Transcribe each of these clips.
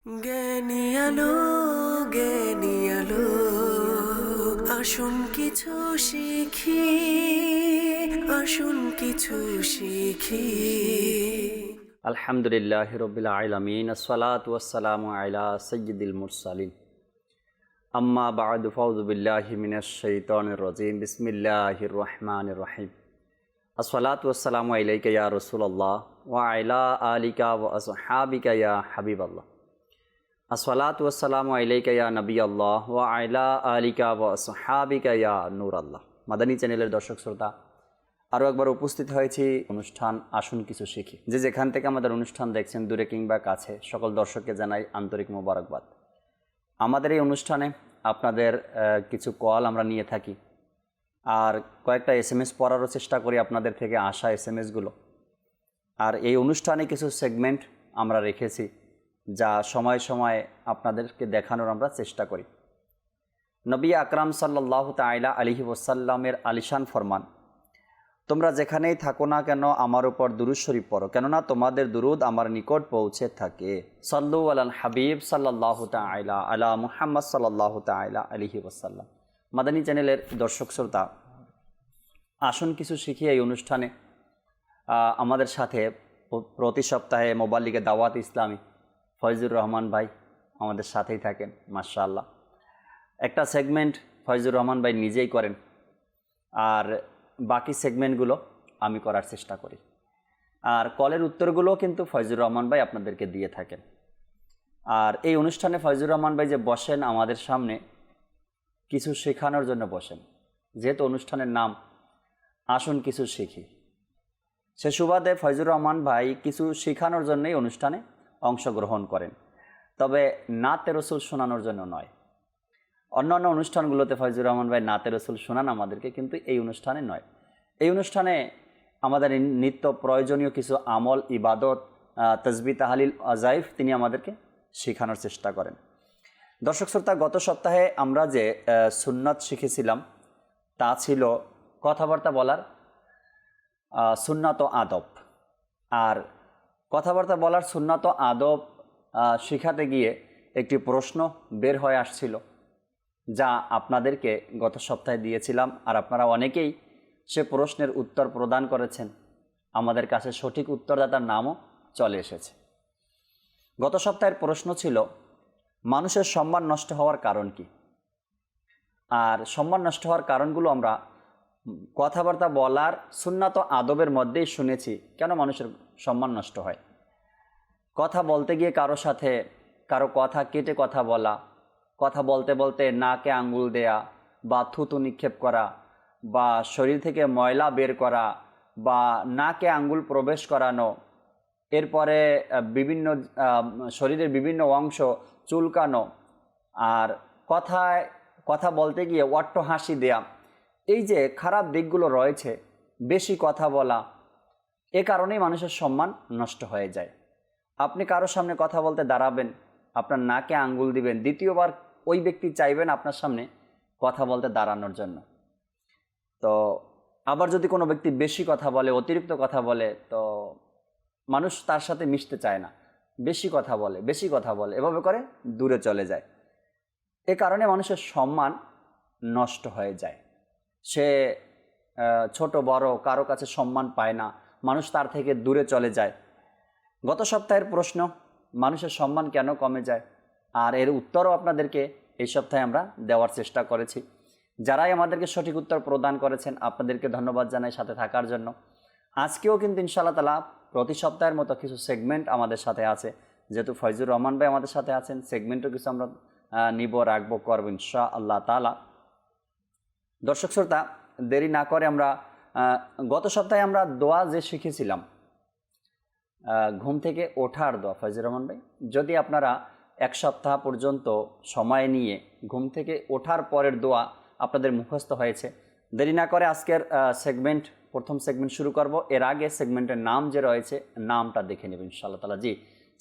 জ্ঞানী আলো জ্ঞানী আলো আসুন কিছু শিখি আসুন কিছু শিখি। আলহামদুলিল্লাহ রবিল আলামিন আসসালাতু ওয়াসসালামু আলা সাইয়্যিদিল মুরসালিন আম্মা বা'দু ফাউযু বিল্লাহি মিনাশ শাইতানির রাজীম বিসমিল্লাহির রহমানির রহিম আসসালাতু ওয়াসসালামু আলাইকা ইয়া রাসূলুল্লাহ ওয়া আলা আলিকা ওয়া আসহাবিকা ইয়া হাবিবাল্লাহ আসসালাতু ওয়াসসালামু আলাইকা ইয়া নবিয়াল্লাহ ওয়া আলা আলিকা ওয়া আসহাবিকা ইয়া নূরাল্লাহ। মাদানী চ্যানেলের দর্শক শ্রোতা, আরও একবার উপস্থিত হয়েছি অনুষ্ঠান আসুন কিছু শিখি। যেখান থেকে আমাদের অনুষ্ঠান দেখছেন দূরে কিংবা কাছে, সকল দর্শককে জানাই আন্তরিক মোবারকবাদ। আমাদের এই অনুষ্ঠানে আপনাদের কিছু কল আমরা নিয়ে থাকি, আর কয়েকটা SMS পড়ারও চেষ্টা করি আপনাদের থেকে আসা SMSগুলো। আর এই অনুষ্ঠানে কিছু সেগমেন্ট আমরা রেখেছি যা সময় সময় আপনাদেরকে দেখানোর আমরা চেষ্টা করি। নবী আকরাম সাল্লাল্লাহু তাআলা আলাইহি ওয়াসাল্লামের আলিশান ফরমান, তোমরা যেখানেই থাকো না কেন আমার উপর দুরূদ শরীফ পড়ো, কেননা তোমাদের দুরূদ আমার নিকট পৌঁছে থাকে। সাল্লু আলাল হাবিব সাল্লাল্লাহু তাআলা আলা মুহাম্মদ সাল্লাল্লাহু তাআলা আলাইহি ওয়াসাল্লাম। মাদানী চ্যানেলের দর্শক শ্রোতা, আসুন কিছু শিখি এই অনুষ্ঠানে আমাদের সাথে প্রতি সপ্তাহে মোবাল্লিগে দাওয়াত ইসলামী ফয়জুর রহমান ভাই আমাদের সাথেই থাকেন। মাশাআল্লাহ, একটা সেগমেন্ট ফয়জুর রহমান ভাই নিজেই করেন, আর বাকি সেগমেন্টগুলো আমি করার চেষ্টা করি। আর কলের উত্তরগুলোও কিন্তু ফয়জুর রহমান ভাই আপনাদেরকে দিয়ে থাকেন। আর এই অনুষ্ঠানে ফয়জুর রহমান ভাই যে বসেন আমাদের সামনে কিছু শেখানোর জন্য বসেন, যেহেতু অনুষ্ঠানের নাম আসুন কিছু শিখি, সে সুবাদে ফয়জুর রহমান ভাই কিছু শেখানোর জন্যই অনুষ্ঠানে অংশগ্রহণ করেন, তবে নাতে রসুল শোনানোর জন্য নয়। অন্যান্য অনুষ্ঠানগুলোতে ফয়জুর রহমান ভাই নাতে রসুল শোনান আমাদেরকে, কিন্তু এই অনুষ্ঠানে নয়। এই অনুষ্ঠানে আমাদের নিত্য প্রয়োজনীয় কিছু আমল, ইবাদত, তাসবিহ, তাহলিল, আজাইফ তিনি আমাদেরকে শেখানোর চেষ্টা করেন। দর্শক শ্রোতা, গত সপ্তাহে আমরা যে সুন্নত শিখেছিলাম তা ছিল কথাবার্তা বলার সুন্নাত ও আদব। আর কথাবার্তা বলার সুন্নাত ও আদব শেখাতে গিয়ে একটি প্রশ্ন বের হয়ে আসছিল, যা আপনাদেরকে গত সপ্তাহে দিয়েছিলাম, আর আপনারা অনেকেই সে প্রশ্নের উত্তর প্রদান করেছেন। আমাদের কাছে সঠিক উত্তরদাতার নামও চলে এসেছে। গত সপ্তাহের প্রশ্ন ছিল মানুষের সম্মান নষ্ট হওয়ার কারণ কি। আর সম্মান নষ্ট হওয়ার কারণগুলো আমরা কথাবার্তা বলার সুন্নাত আদবের মধ্যেই শুনেছি, কেন মানুষের সম্মান নষ্ট হয়। কথা বলতে গিয়ে কারো সাথে কারো কথা কেটে কথা বলা, কথা বলতে বলতে নাকে আঙ্গুল দেয়া বা থুতু নিক্ষেপ করা, বা শরীর থেকে ময়লা বের করা, বা নাকে আঙ্গুল প্রবেশ করানো, এরপরে বিভিন্ন শরীরের বিভিন্ন অংশ চুলকানো, আর কথা বলতে গিয়ে অট্ট হাসি দেয়া, এই যে খারাপ দিকগুলো রয়েছে, বেশি কথা বলা, এ কারণেই মানুষের সম্মান নষ্ট হয়ে যায়। আপনি কারোর সামনে কথা বলতে দাঁড়াবেন, আপনার নাকে আঙ্গুল দিবেন, দ্বিতীয়বার ওই ব্যক্তি চাইবেন আপনার সামনে কথা বলতে দাঁড়ানোর জন্য। তো আবার যদি কোনো ব্যক্তি বেশি কথা বলে, অতিরিক্ত কথা বলে, তো মানুষ তার সাথে মিশতে চায় না, বেশি কথা বলে, এভাবে করে দূরে চলে যায়। এ কারণে মানুষের সম্মান নষ্ট হয়ে যায়। সে ছোট বড় কারো কাছে সম্মান পায় না, মানুষ তার থেকে দূরে চলে যায়। গত সপ্তাহের প্রশ্ন, মানুষের সম্মান কেন কমে যায়, আর এর উত্তরও আপনাদেরকে এই সপ্তাহে আমরা দেওয়ার চেষ্টা করেছি। যারাই আমাদেরকে সঠিক উত্তর প্রদান করেছেন আপনাদেরকে ধন্যবাদ জানাই সাথে থাকার জন্য। আজকেও কিন্তু ইনশাআল্লাহ তাআলা প্রতি সপ্তাহের মতো কিছু সেগমেন্ট আমাদের সাথে আছে, যেহেতু ফয়জুর রহমান ভাই আমাদের সাথে আছেন, সেগমেন্টও কিছু আমরা নিব, রাখবো, করবো ইনশাআল্লাহ তাআলা। দর্শক শ্রোতা, দেরি না করে আমরা গত সপ্তাহে আমরা দোয়া যে শিখেছিলাম, ঘুম থেকে ওঠার দোয়া, ফয়জুর রহমান ভাই, যদি আপনারা এক সপ্তাহ পর্যন্ত সময় নিয়ে ঘুম থেকে ওঠার পরের দোয়া আপনাদের মুখস্থ হয়েছে, দেরি না করে আজকের প্রথম সেগমেন্ট শুরু করব। এর আগে সেগমেন্টের নাম যে রয়েছে, নামটা দেখে নেব ইনশাআল্লাহ তাআলা। জি,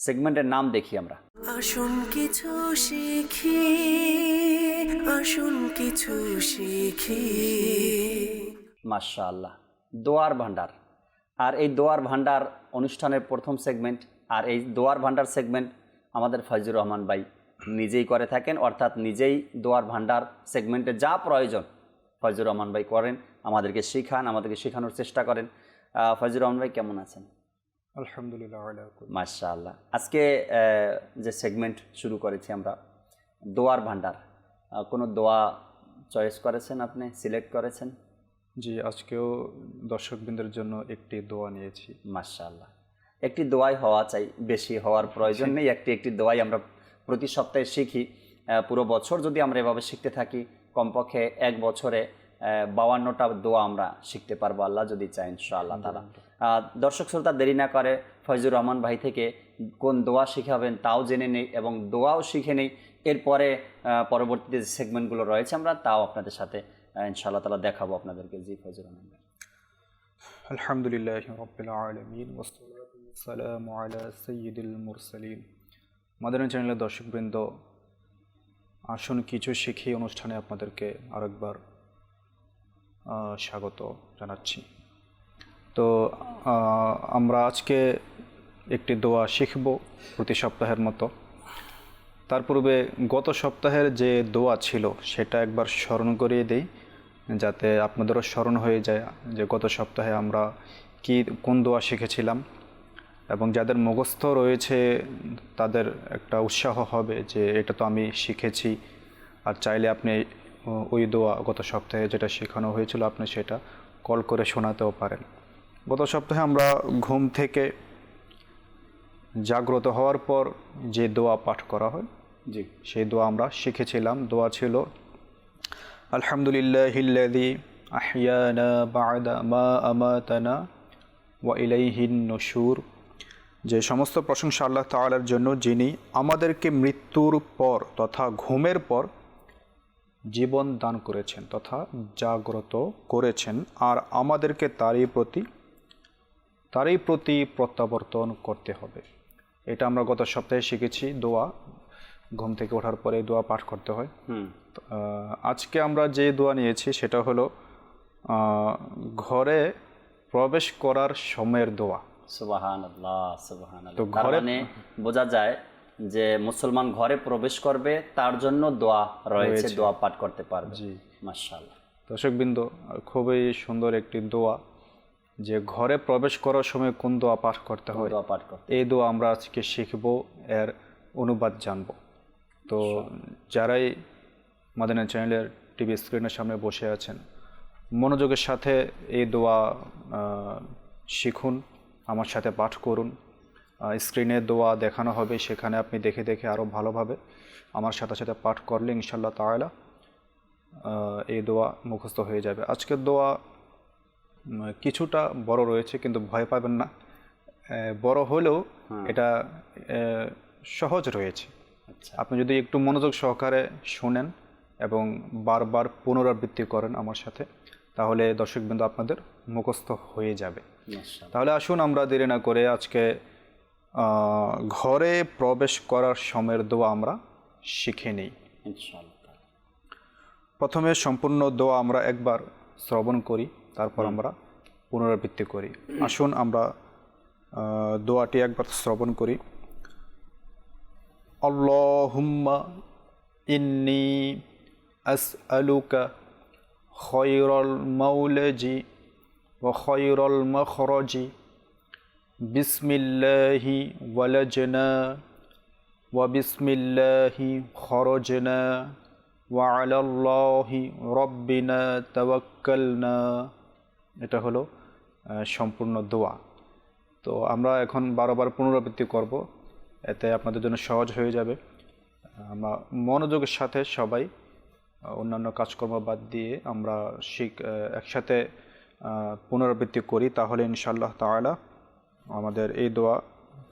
সেগমেন্টের নাম দেখি আমরা। আসুন কিছু শিখি আসুন কিছু শিখি। মাশাআল্লাহ, দোয়ার ভান্ডার। আর এই দোয়ার ভান্ডার অনুষ্ঠানের প্রথম সেগমেন্ট, আর এই দোয়ার ভান্ডার সেগমেন্ট আমাদের ফয়জুর রহমান ভাই নিজেই করে থাকেন, অর্থাৎ নিজেই দোয়ার ভান্ডার সেগমেন্টে যা প্রয়োজন ফয়জুর রহমান ভাই করেন, আমাদেরকে শেখান, আমাদেরকে শেখানোর চেষ্টা করেন। ফয়জুর রহমান ভাই কেমন আছেন? আলহামদুলিল্লাহ। মাশাআল্লাহ। আজকে যে সেগমেন্ট শুরু করেছি আমরা, দোয়ার ভান্ডার, কোনো দোয়া চয়েস করেছেন, আপনি সিলেক্ট করেছেন? জি, আজকেও দর্শকবৃন্দের জন্য একটি দোয়া নিয়েছি। মাশাআল্লাহ। একটি দোয়াই হওয়া চাই, বেশি হওয়ার প্রয়োজন নেই। একটি দোয়াই আমরা প্রতি সপ্তাহে শিখি। পুরো বছর যদি আমরা এভাবে শিখতে থাকি, কমপক্ষে এক বছরে 52টা দোয়া আমরা শিখতে পারবো, আল্লাহ যদি চাই, ইনশাআল্লাহ তাআলা। দর্শক শ্রোতা, দেরি না করে ফয়জুর রহমান ভাই থেকে কোন দোয়া শিখাবেন তাও জেনে নেই এবং দোয়াও শিখে নেই। এরপরে পরবর্তীতে যে সেগমেন্টগুলো রয়েছে আমরা তাও আপনাদের সাথে ইনশাআল্লাহ তাআলা দেখাবো আপনাদেরকে। জি ফয়জুর রহমান ভাই। আলহামদুলিল্লাহি রাব্বিল আলামিন ওয়াসসালাতু ওয়াসসালামু আলা সাইয়্যিদিল মুরসালিন। মাদানী চ্যানেলের দর্শকবৃন্দ, আসুন কিছু শিখি অনুষ্ঠানে আপনাদেরকে আরেকবার স্বাগত জানাচ্ছি। তো আমরা আজকে একটি দোয়া শিখব প্রতি সপ্তাহের মতো। তার পূর্বে গত সপ্তাহের যে দোয়া ছিল সেটা একবার স্মরণ করিয়ে দিই, যাতে আপনাদেরও স্মরণ হয়ে যায় যে গত সপ্তাহে আমরা কোন দোয়া শিখেছিলাম, এবং যাদের মুখস্থ রয়েছে তাদের একটা উৎসাহ হবে যে এটা তো আমি শিখেছি। আর চাইলে আপনি ওই দোয়া গত সপ্তাহে যেটা শেখানো হয়েছিল আপনি সেটা কল করে শোনাতেও পারেন। গত সপ্তাহে আমরা ঘুম থেকে জাগ্রত হওয়ার পর যে দোয়া পাঠ করা হয়, জি, সেই দোয়া আমরা শিখেছিলাম। দোয়া ছিল আলহামদুলিল্লাহিল্লাযী আহইয়ানা বা'দা মা আমাতানা ওয়া ইলাইহিন নুশুর। যে সমস্ত প্রশংসা আল্লাহ তাআলার জন্য, যিনি আমাদেরকে মৃত্যুর পর তথা ঘুমের পর জীবন দান করেছেন তথা জাগ্রত করেছেন, আর আমাদেরকে তারই প্রতি প্রত্যাবর্তন করতে হবে। এটা আমরা গত সপ্তাহে শিখেছি। দোয়া ঘুম থেকে ওঠার পরে দোয়া পাঠ করতে হয়। আজকে আমরা যে দোয়া নিয়েছি সেটা হলো ঘরে প্রবেশ করার সময়ের দোয়া। সুবহানাল্লাহ, সুবহানাল্লাহ। তো ঘরে বোঝা যায় যে মুসলমান ঘরে প্রবেশ করবে তার জন্য দোয়া রয়েছে, দোয়া পাঠ করতে পারবে। জি, মাশাআল্লাহ। দর্শকবৃন্দ, খুবই সুন্দর একটি দোয়া, যে ঘরে প্রবেশ করার সময় কোন দোয়া পাঠ করতে হয়, দোয়া পাঠ করতে, এই দোয়া আমরা আজকে শিখব, এর অনুবাদ জানব। তো যারাই মাদানী চ্যানেলের টিভি স্ক্রিনের সামনে বসে আছেন, মনোযোগের সাথে এই দোয়া শিখুন, আমার সাথে পাঠ করুন। স্ক্রিনে দোয়া দেখানো হবে, সেখানে আপনি দেখে দেখে আরও ভালোভাবে আমার সাথে সাথে পাঠ করলে ইনশাআল্লাহ তাআলা এই দোয়া মুখস্থ হয়ে যাবে। আজকের দোয়া কিছুটা বড় রয়েছে, কিন্তু ভয় পাবেন না, বড় হলেও এটা সহজ রয়েছে। আপনি যদি একটু মনোযোগ সহকারে শুনেন এবং বারবার পুনরাবৃত্তি করেন আমার সাথে, তাহলে দর্শকবৃন্দ আপনাদের মুখস্থ হয়ে যাবে। তাহলে আসুন আমরা দেরি না করে আজকে ঘরে প্রবেশ করার সময়ের দোয়া আমরা শিখে নিই ইনশাআল্লাহ। প্রথমে সম্পূর্ণ দোয়া আমরা একবার শ্রবণ করি, তারপর আমরা পুনরাবৃত্তি করি। আসুন আমরা দোয়াটি একবার শ্রবণ করি। আল্লাহুম্মা ইন্নী আসআলুকা খায়রাল মাওলাজি ওয়া খায়রাল মাখরাজি বিসমিল্লাহি ওয়ালাজনা ওয়া বিসমিল্লাহি খরজনা ওয়া আলাল্লাহি রাব্বিনা তাওয়াক্কালনা। এটা হলো সম্পূর্ণ দোয়া। তো আমরা এখন বারবার পুনরাবৃত্তি করব, এতে আপনাদের জন্য সহজ হয়ে যাবে। আমরা মনোযোগের সাথে সবাই অন্যান্য কাজকর্ম বাদ দিয়ে আমরা একসাথে পুনরাবৃত্তি করি, তাহলে ইনশাআল্লাহ তাআলা আমাদের এই দোয়া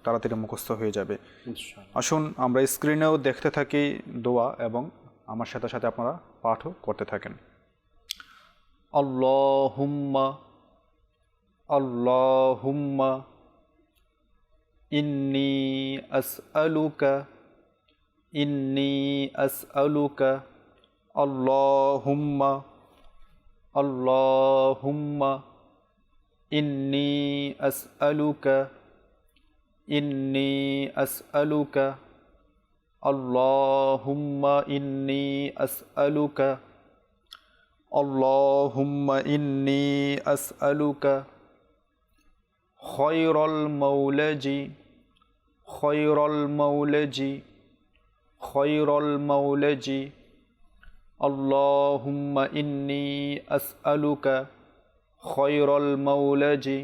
তাড়াতাড়ি মুখস্থ হয়ে যাবে। আসুন আমরা স্ক্রিনেও দেখতে থাকি দোয়া এবং আমার সাথে সাথে আপনারা পাঠও করতে থাকেন। আল্লাহুম্মা আল্লাহুম্মা ইন্নী আসআলুকা আল্লাহুম্মা আল্লাহুম্মা ইন্নী আসআলুকা আল্লাহুম্মা ইন্নী আসআলুকা আল্লাহুম্মা ইন্নী আসআলুকা খায়রাল মাওলাজি খায়রাল মাওলাজি খায়রাল মাওলাজি আল্লাহুম্মা ইন্নী আসআলুকা খায়রাল মাওলাজি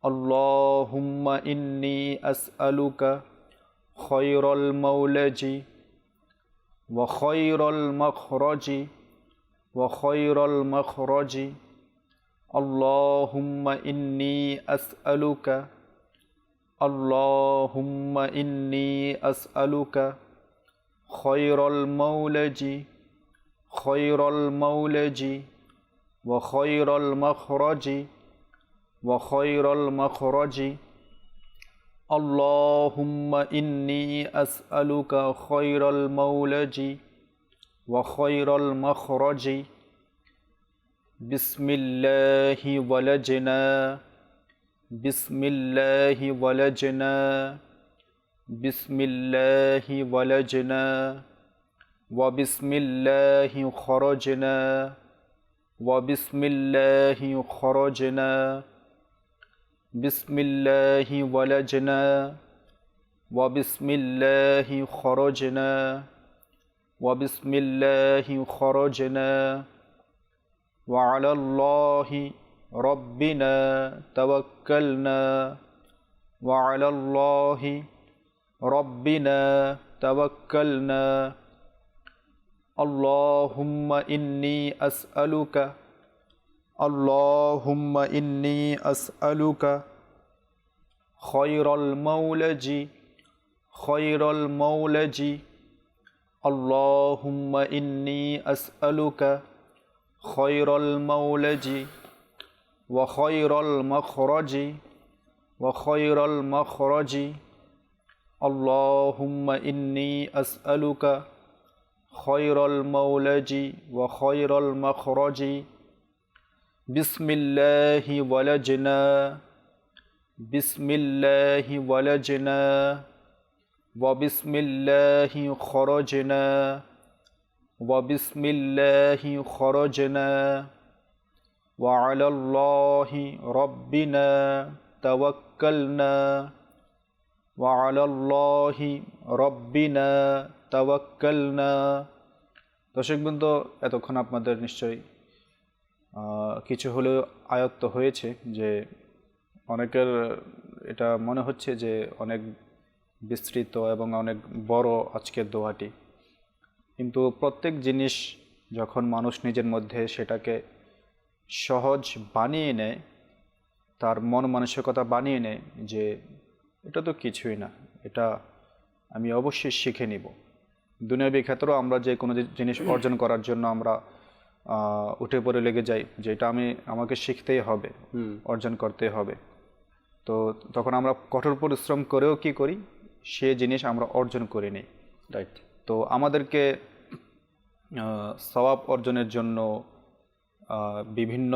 আল্লাহুম্মা ইন্নী আসআলুকা খায়রাল মাওলাজি ওয়া খায়রাল মাখরাজি ওয়া খায়রাল মাখরাজি আল্লাহুম্মা ইন্নী আসআলুকা আল্লাহুম্মা ইন্নী আসআলুকা খায়রাল মাওলাজি খায়রাল মাওলাজি ওয়া খায়রাল মাখরাজি ওয়া খায়রাল মাখরাজি আল্লাহুম্মা ইন্নী আসআলুকা খায়রাল মাওলাজি ওয়া খায়রাল মাখরাজি বিসমিল্লাহি ওয়ালাজনা বিসমিল্লাহি ওয়ালাজনা বিসমিল্লাহি ওয়ালাজনা ওয়া বিসমিল্লাহি খরাজনা ওয়া বিসমিল্লাহি খরাজনা বিসমিল্লাহি ওয়ালাজনা ওয়া বিসমিল্লাহি খরাজনা ওয়া বিসমিল্লাহি খরাজনা ওয়া আলাল্লাহি রব্বিনা তাওয়াক্কালনা ওয়া আলাল্লাহি রব্বিনা তাওয়াক্কালনা আল্লাহুম্মা ইন্নী আসআলুকা আল্লাহুম্মা ইন্নী আসআলুকা খায়রাল মাওলাজি খায়রাল মাওলাজি আল্লাহুম্মা ইন্নী আসআলুকা খায়রাল মাওলাজি ওয়া খায়রাল মাখরাজি ওয়া খায়রাল মাখরাজি আল্লাহুম্মা ইন্নী আসআলুকা খায়রাল মাওলাজি ওয়া খায়রাল মাখরাজি বিসমিল্লাহি ওয়ালাজনা বিসমিল্লাহি ওয়ালাজনা ওয়া বিসমিল্লাহি খরাজনা ওয়া বিসমিল্লাহি খরাজনা ওয়া আলাল্লাহি রব্বিনা তাওয়াক্কালনা ওয়া আলাল্লাহি রব্বিনা তাওয়াক্কালনা। দর্শকবৃন্দ, এতক্ষণ আপনাদের নিশ্চয়ই কিছু হলেও আয়ত্ত হয়েছে যে অনেকের এটা মনে হচ্ছে যে অনেক বিস্তৃত এবং অনেক বড় আজকের দোয়াটি, কিন্তু প্রত্যেক জিনিস যখন মানুষ নিজের মধ্যে সেটাকে সহজ বানিয়ে নেয়, তার মন মানসিকতা বানিয়ে নেয় যে এটা তো কিছুই না, এটা আমি অবশ্যই শিখে নিব। দুনিয়াবী ক্ষেত্রেও আমরা যে কোনো জিনিস অর্জন করার জন্য আমরা উঠে পড়ে লেগে যাই যে এটা আমাকে শিখতেই হবে, অর্জন করতে হবে। তো তখন আমরা কঠোর পরিশ্রম করেও কি করি, সে জিনিস আমরা অর্জন করে নিই। রাইট। তো আমাদেরকে সওয়াব অর্জনের জন্য বিভিন্ন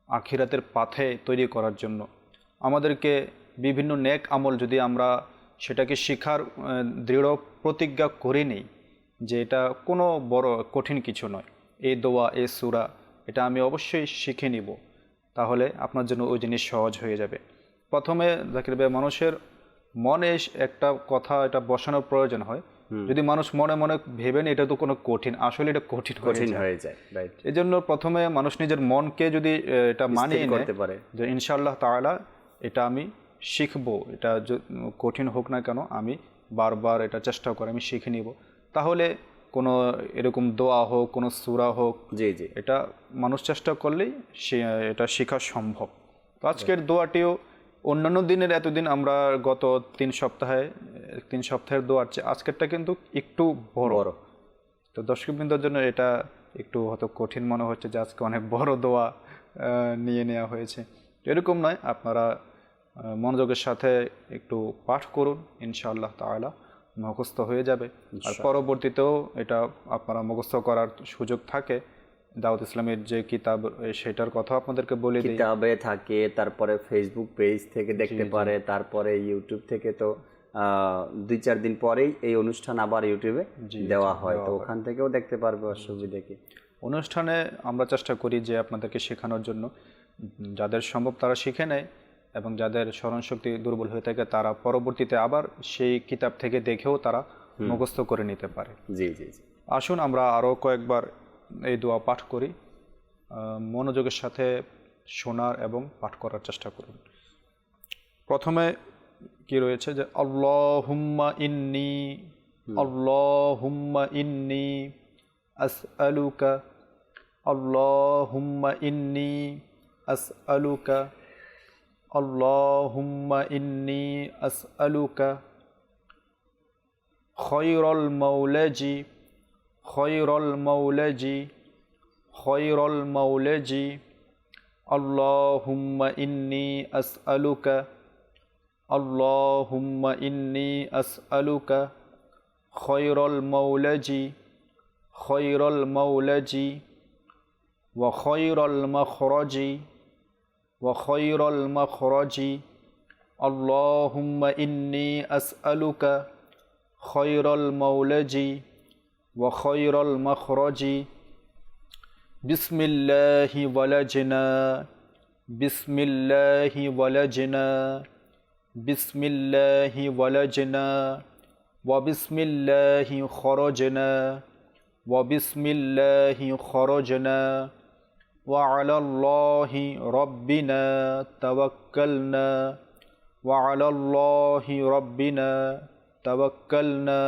আখিরাতের পাথে তৈরি করার জন্য আমাদেরকে বিভিন্ন নেক আমল যদি আমরা সেটাকে শিখার দৃঢ় প্রতিজ্ঞা করে নিই যে এটা কোনো বড় কঠিন কিছু নয়, এই দোয়া এই সূরা এটা আমি অবশ্যই শিখে নিব, তাহলে আপনার জন্য ওই জিনিস সহজ হয়ে যাবে। প্রথমে জাকির ভাই, মানুষের মনে একটা কথা এটা বসানোর প্রয়োজন হয়। যদি মানুষ মনে মনে ভেবে নেয় এটা তো কোনো কঠিন, আসলে এটা কঠিন হয়ে যায়। রাইট। এই জন্য প্রথমে মানুষ নিজের মনকে যদি এটা মানিয়ে নিতে পারে যে ইনশাআল্লাহ তাআলা এটা আমি শিখবো, এটা কঠিন হোক না কেন আমি বারবার এটা চেষ্টা করে আমি শিখে নিব, তাহলে কোনো এরকম দোয়া হোক, কোনো সূরা হোক, জি জি, এটা মানুষ চেষ্টা করলেই এটা শেখা সম্ভব। তো আজকের দোয়াটিও অন্যান্য দিনের এতদিন আমরা গত 3 সপ্তাহের দোয়ার চেয়ে আজকেরটা কিন্তু একটু বড়। তো দর্শকবৃন্দের জন্য এটা একটু হয়তো কঠিন মনে হচ্ছে যে আজকে অনেক বড় দোয়া নিয়ে নেওয়া হয়েছে। এরকম নয়, আপনারা মনোযোগের সাথে একটু পাঠ করুন, ইনশাআল্লাহ তাআলা মুখস্থ হয়ে যাবে। আর পরবর্তীতেও এটা আপনারা মুখস্থ করার সুযোগ থাকে। দাওয়াত ইসলামের যে কিতাব সেটার কথা আপনাদেরকে বলে দিই, কিতাবে থাকে, তারপরে ফেসবুক পেজ থেকে দেখতে পারে, তারপরে ইউটিউব থেকে তো 2-4 দিন পরেই এই অনুষ্ঠান আবার ইউটিউবে দেওয়া হয়, তো ওখান থেকেও দেখতে পারবে অসুবিধা কি। অনুষ্ঠানে আমরা চেষ্টা করি যে আপনাদেরকে শেখানোর জন্য, যাদের সম্ভব তারা শিখে নেয় এবং যাদের স্মরণশক্তি দুর্বল হয়ে থাকে তারা পরবর্তীতে আবার সেই কিতাব থেকে দেখেও তারা মুখস্থ করে নিতে পারে। জি জি জি। আসুন আমরা আরও কয়েকবার এই দোয়া পাঠ করি, মনোযোগের সাথে শোনার এবং পাঠ করার চেষ্টা করুন। প্রথমে কি রয়েছে যে আল্লাহুম্মা ইন্নি আসআলুকা, আল্লাহুম্মা ইন্নি আসআলুকা, আল্লাহুম্মা ইন্নি আসআলুকা খয়রুল মাওলাজি, খয়রুল মাওলাজি, খয়রুল মাওলাজি, আল্লাহুম্মা ইন্নি আসআলুকা, আল্লাহুম্মা ইন্নি আসআলুকা খয়রুল মাওলাজি, খয়রুল মাওলাজি ওয়া খয়রুল মাখরাজি, ওয়া খয়রুল মাখরাজি, আল্লাহুম্মা ইন্নি আসআলুকা খয়রুল মাওলাজি ওয়া খয়রুল মাখরাজি। বিসমিল্লাহি ওয়ালাজনা, বিসমিল্লাহি ওয়ালাজনা, বিসমিল্লাহি ওয়ালাজনা ওয়া বিসমিল্লাহি খরাজনা, ওয়া বিসমিল্লাহি খরাজনা ওয়া আলাল্লাহি রাব্বিনা তাওয়াক্কালনা, ওয়া আলাল্লাহি রাব্বিনা তাওয়াক্কালনা।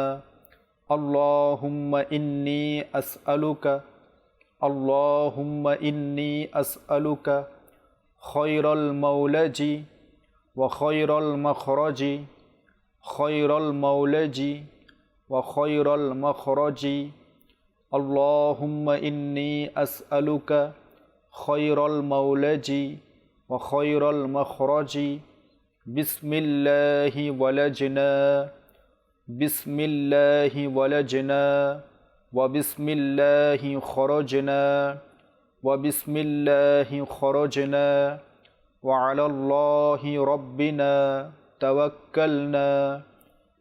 আল্লাহুম্মা ইন্নি আসআলুকা, আল্লাহুম্মা ইন্নি আসআলুকা খয়রুল মাওলাজি ওয়া খয়রুল মাখরাজি, খয়রুল মাওলাজি ওয়া খয়রুল মাখরাজি, আল্লাহুম্মা ইন্নি আসআলুকা খয়রুল মাওলাজি ওয়া খয়রুল মাখরাজি। বিসমিল্লাহি ওয়ালাজনা, বিসমিল্লাহি ওয়ালাজনা ওয়া বিসমিল্লাহি খরাজনা, ওয়া বিসমিল্লাহি খরাজনা ওয়া আলাল্লাহি রাব্বিনা তাওয়াক্কালনা,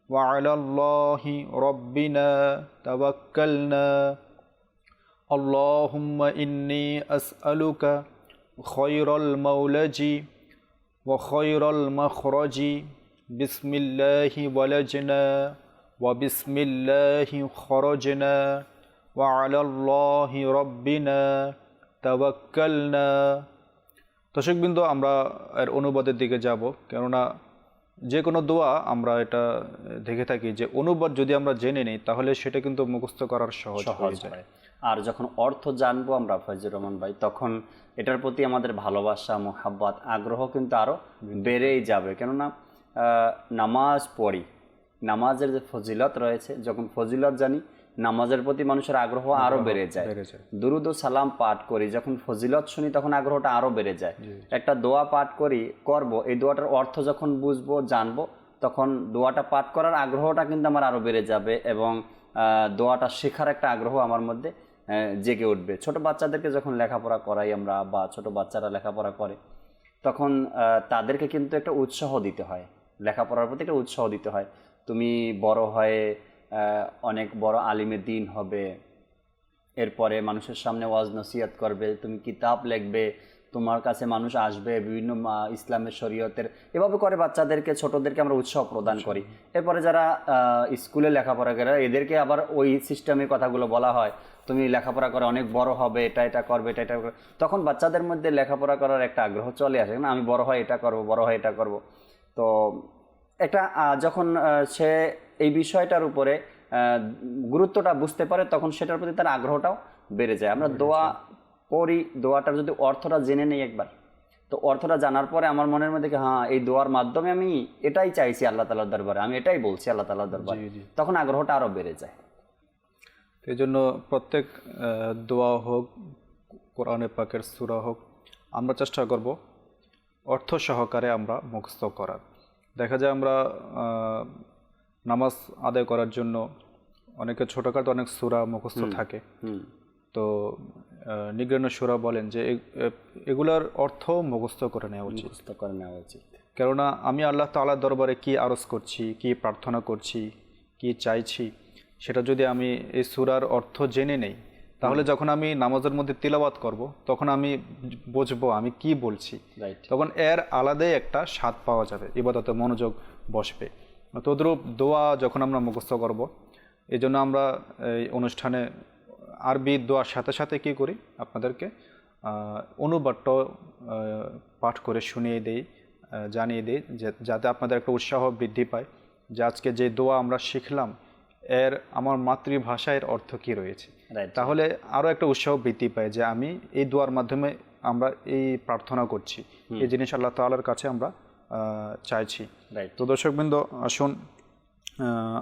ওয়া আলাল্লাহি রাব্বিনা তাওয়াক্কালনা। আল্লাহুম্মা ইন্নি আসআলুকা খয়রুল মাওলাজি ওয়া খয়রুল মাখরাজি, বিসমিল্লাহি ওয়ালাজনা ওয়া বিসমিল্লাহি খরাজনা ওয়া আলাল্লাহি রাব্বিনা তাওয়াক্কালনা। দর্শকবৃন্দ, আমরা এর অনুবাদের দিকে যাব, কেননা যে কোনো দোয়া আমরা এটা দেখে থাকি যে অনুবাদ যদি আমরা জেনে নিই তাহলে সেটা কিন্তু মুখস্থ করার সহজ হয়ে যায়। আর যখন অর্থ জানবো আমরা ফয়জুর রহমান ভাই, তখন এটার প্রতি আমাদের ভালোবাসা, মোহাব্বত, আগ্রহ কিন্তু আরও বেড়েই যাবে। কেননা নামাজ পড়ি, নামাজের যে ফজিলত রয়েছে, যখন ফজিলত জানি নামাজের প্রতি মানুষের আগ্রহ আরও বেড়ে যায়। দুরুদ ও সালাম পাঠ করি, যখন ফজিলত শুনি তখন আগ্রহটা আরও বেড়ে যায়। একটা দোয়া পাঠ করব, এই দোয়াটার অর্থ যখন বুঝবো, জানবো, তখন দোয়াটা পাঠ করার আগ্রহটা কিন্তু আমার আরও বেড়ে যাবে এবং দোয়াটা শেখার একটা আগ্রহ আমার মধ্যে জেগে উঠবে। ছোট বাচ্চাদেরকে যখন লেখাপড়া করাই আমরা, বা ছোট বাচ্চারা লেখাপড়া করে, তখন তাদেরকে কিন্তু একটা উৎসাহ দিতে হয়, লেখাপড়ার প্রতি একটা উৎসাহ দিতে হয়। তুমি বড় হয়ে অনেক বড় আলিমে দ্বীন হবে, এরপরে মানুষের সামনে ওয়াজ নসিহত করবে, তুমি কিতাব লিখবে, তোমার কাছে মানুষ আসবে, বিভিন্ন ইসলামের শরীয়তের, এভাবে করে বাচ্চাদেরকে, ছোটদেরকে আমরা উৎসাহ প্রদান করি। এরপরে যারা স্কুলে লেখাপড়া করে এদেরকে আবার ওই সিস্টেমের কথাগুলো বলা হয়, তুমি লেখাপড়া করে অনেক বড় হবে, এটা করবে, এটা করবে। তখন বাচ্চাদের মধ্যে লেখাপড়া করার একটা আগ্রহ চলে আসে, না আমি বড় হয় এটা করব, বড় হয় এটা করব। তো একটা যখন সে এই বিষয়টার উপরে গুরুত্বটা বুঝতে পারে, তখন সেটার প্রতি তার আগ্রহটাও বেড়ে যায়। আমরা দোয়া পড়ি, দোয়াটার যদি অর্থটা জেনে নেই একবার, তো অর্থটা জানার পরে আমার মনের মধ্যে হ্যাঁ, এই দোয়ার মাধ্যমে আমি এটাই চাইছি আল্লাহ তাআলার দরবারে, আমি এটাই বলছি আল্লাহ তাআলার দরবারে, তখন আগ্রহটা আরও বেড়ে যায়। এই জন্য প্রত্যেক দোয়া হোক, কোরআনে পাকের সূরা হোক, আমরা চেষ্টা করব অর্থ সহকারে আমরা মুখস্থ করার। দেখা যায় আমরা নামাজ আদায় করার জন্য অনেকে ছোটোখাটো অনেক সূরা মুখস্থ থাকে, তো নিগ্রান সূরা বলেন যে এগুলার অর্থ মুখস্থ করে নেওয়া উচিত। কেননা আমি আল্লাহ তাআলার দরবারে কি আরজ করছি, কি প্রার্থনা করছি, কি চাইছি, সেটা যদি আমি এই সূরার অর্থ জেনে নেই, তাহলে যখন আমি নামাজের মধ্যে তিলাওয়াত করব, তখন আমি বুঝবো আমি কি বলছি। রাইট। তখন এর আলাদাই একটা স্বাদ পাওয়া যাবে, ইবাদতে মনোযোগ বসবে। তদ্রূপ দোয়া যখন আমরা মুখস্থ করব, এই জন্য আমরা এই অনুষ্ঠানে আরবি দোয়ার সাথে সাথে কী করি, আপনাদেরকে অনুবাদটাও পাঠ করে শুনিয়ে দেই, জানিয়ে দিই, যাতে আপনাদের একটা উৎসাহ বৃদ্ধি পায় যে আজকে যে দোয়া আমরা শিখলাম এর আমার মাতৃভাষায় এর অর্থ কী রয়েছে। তাহলে আরও একটা উৎসাহ বৃদ্ধি পায় যে আমি এই দোয়ার মাধ্যমে আমরা এই প্রার্থনা করছি, এই জিনিস আল্লাহ তাআলার কাছে আমরা চাইছি। তো দর্শকবৃন্দ, আসুন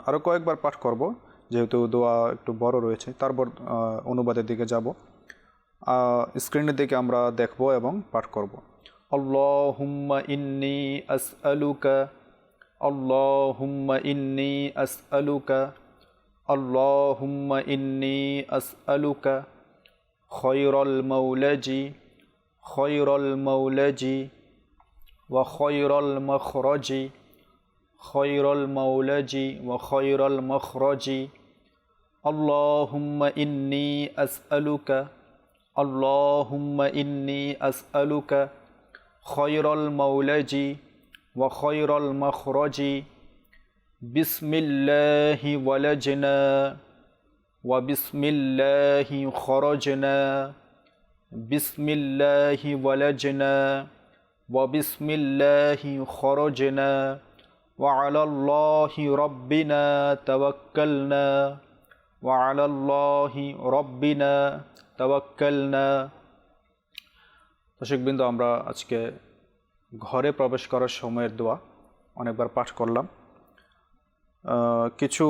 আরও কয়েকবার পাঠ করব, যেহেতু দোয়া একটু বড় রয়েছে, তারপর অনুবাদের দিকে যাব। স্ক্রিনের দিকে আমরা দেখব এবং পাঠ করব। আল্লাহুম্মা ইন্নী আসআলুকা, আল্লাহুম্মা ইন্নী আসআলুকা, আল্লাহুম্মা ইন্নী আসআলুকা খয়রাল মাওলাজি, খয়রাল মাওলাজি ওয়া খয়রাল মখরাজি, খয়রাল মাওলাজি ওয়া খয়রাল মখরাজি। আল্লাহুম্মা ইন্নী আসআলুকা, আল্লাহুম্মা ইন্নী আসআলুকা খয়রাল মাওলাজি ওয়া খয়রাল মখরাজি। বিসমিল্লাহি ওয়ালাজনা ওয়া বিসমিল্লাহি খরাজনা, বিসমিল্লাহি ওয়ালাজনা ওয়া বিসমিল্লাহি খরাজনা ওয়া আলাল্লাহি রাব্বিনা তাওয়াক্কালনা, ওয়া আলাল্লাহি রাব্বিনা তাওয়াক্কালনা। দর্শকবৃন্দ, আমরা আজকে ঘরে প্রবেশ করার সময়ের দোয়া অনেকবার পাঠ করলাম। কিছু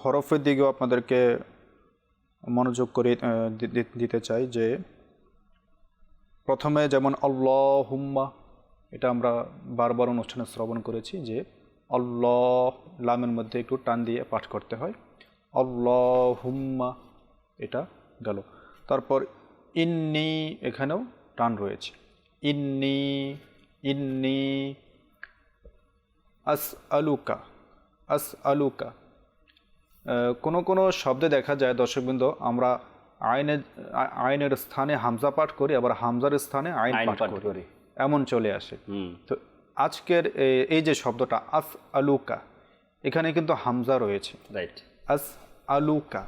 হরফের দিকেও আপনাদেরকে মনোযোগ করে দিতে চাই যে প্রথমে যেমন আল্লাহুম্মা, এটা আমরা বারবার অনুষ্ঠানে শ্রবণ করেছি যে আল্লাহ লামের মধ্যে একটু টান দিয়ে পাঠ করতে হয়। আল্লাহুম্মা, এটা গেল। তারপর ইন্নি, এখানেও টান রয়েছে, ইন্নি, ইন্নি। আসআলুকা, আসআলুকা, কোনো শব্দে দেখা যায় দর্শকবৃন্দ আমরা আইনের স্থানে হামজা পাঠ করি, আবার হামজার স্থানে আইন পাঠ করি, এমন চলে আসে। তো আজকের এই যে শব্দটা আসআলুকা, এখানে কিন্তু হামজা রয়েছে। রাইট। আসআলুকা,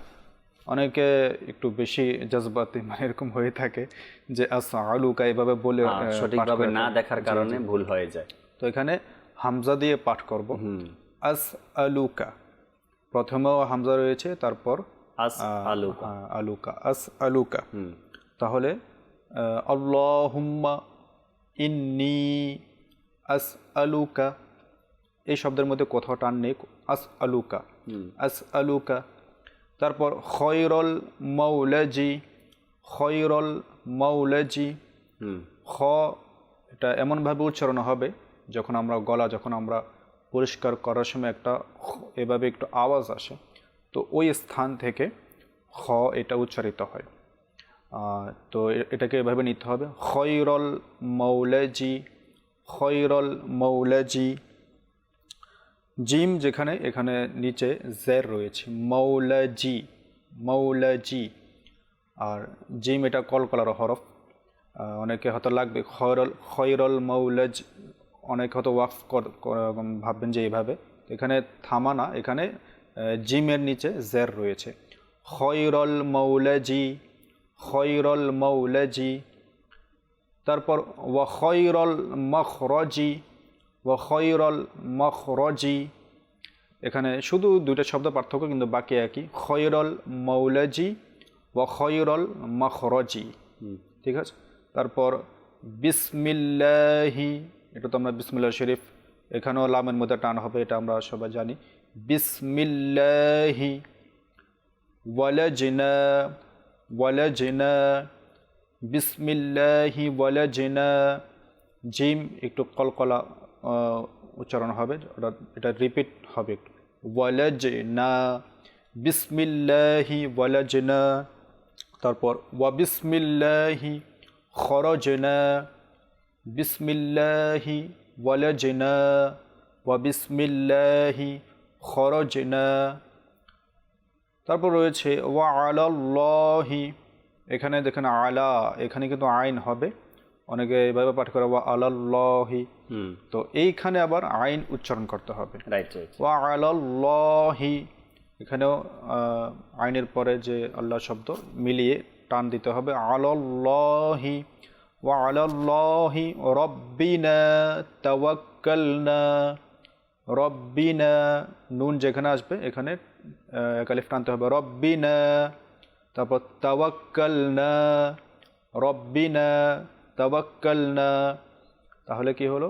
অনেকে একটু বেশি জজবাতি মানে এরকম হয়ে থাকে যে আসআলুকা এভাবে বলে সঠিকভাবে না দেখার কারণে ভুল হয়ে যায়। তো এখানে হামজা দিয়ে পাঠ করব। আসআলুকা, প্রথমেও হামজা রয়েছে, তারপর আসআলুকা, আলুকা, আসআলুকা। তাহলে আল্লাহুম্মা ইন্নী আসআলুকা, এই শব্দের মধ্যে কোথাও টান নেই, আসআলুকা, আসআলুকা। তারপর খয়রাল মাওলাজি, খয়রাল মাওলাজি। খ, এটা এমনভাবে উচ্চারণ হবে যখন আমরা যখন আমরা পরিষ্কার করার সময় একটা এভাবে একটু আওয়াজ আসে, তো ওই স্থান থেকে খ এটা উচ্চারিত হয়। তো এটাকে এভাবে নিতে হবে, খয়রাল মাওলাজি, খয়রাল মাওলাজি। জিম যেখানে, এখানে নিচে জের রয়েছে, মাওলাজি, মাওলাজি। আর জিম এটা কলকলার হরফ, অনেকে হয়তো লাগবে খয়রাল, খয়রাল মাওলাজ, অনেকে হয়তো ওয়াকফ ভাববেন যে এইভাবে, এখানে থামা না, এখানে জিমের নিচে জের রয়েছে, খয়রাল মাওলাজি, খয়রাল মাওলাজি। তারপর ওয়া খয়রাল মখরাজি, ওয়া খয়রাল মখরাজি। এখানে শুধু দুইটা শব্দ পার্থক্য, কিন্তু বাকি একই, খয়রাল মাওলাজি ওয়া খয়রাল মখরাজি। ঠিক আছে। তারপর বিসমিল্লাহি, এটা তো আমরা বিসমিল্লাহ শরীফ, এখানেও লামের মধ্যে টান হবে, এটা আমরা সবাই জানি। বিসমিল্লাহি ওয়ালাজনা, ওয়ালাজনা, বিসমিল্লাহি ওয়ালাজনা। জিম একটু কলকলা উচ্চারণ হবে, এটা রিপিট হবে একটু, ওয়ালাজনা, বিসমিল্লাহি ওয়ালাজনা। তারপর ওয়া বিসমিল্লাহি খরাজনা, বিসমিল্লাহি ওয়ালাজনা ওয়া বিসমিল্লাহি খরাজনা। তারপর রয়েছে ওয়া আলাল্লাহি, এখানে দেখেন আলা, এখানে কিন্তু আইন হবে, অনেকে এভাবে পাঠ করে ওয়া আলাল্লাহি, তো এইখানে আবার আইন উচ্চারণ করতে হবে। Right right. ওয়া আলাল্লাহি, এখানেও আইনের পরে যে আল্লাহ শব্দ মিলিয়ে টান দিতে হবে। আলাল্লাহি ওয়া আলাল্লাহি রব্বিনা তাওয়াক্কালনা। রব্বিনা, নুন যেখানে আসবে এখানে আলিফ টানতে হবে। রব্বিনা, তারপর তাওয়াক্কালনা, রব্বিনা তাওয়াক্কালনা। তাহলে কি হলো?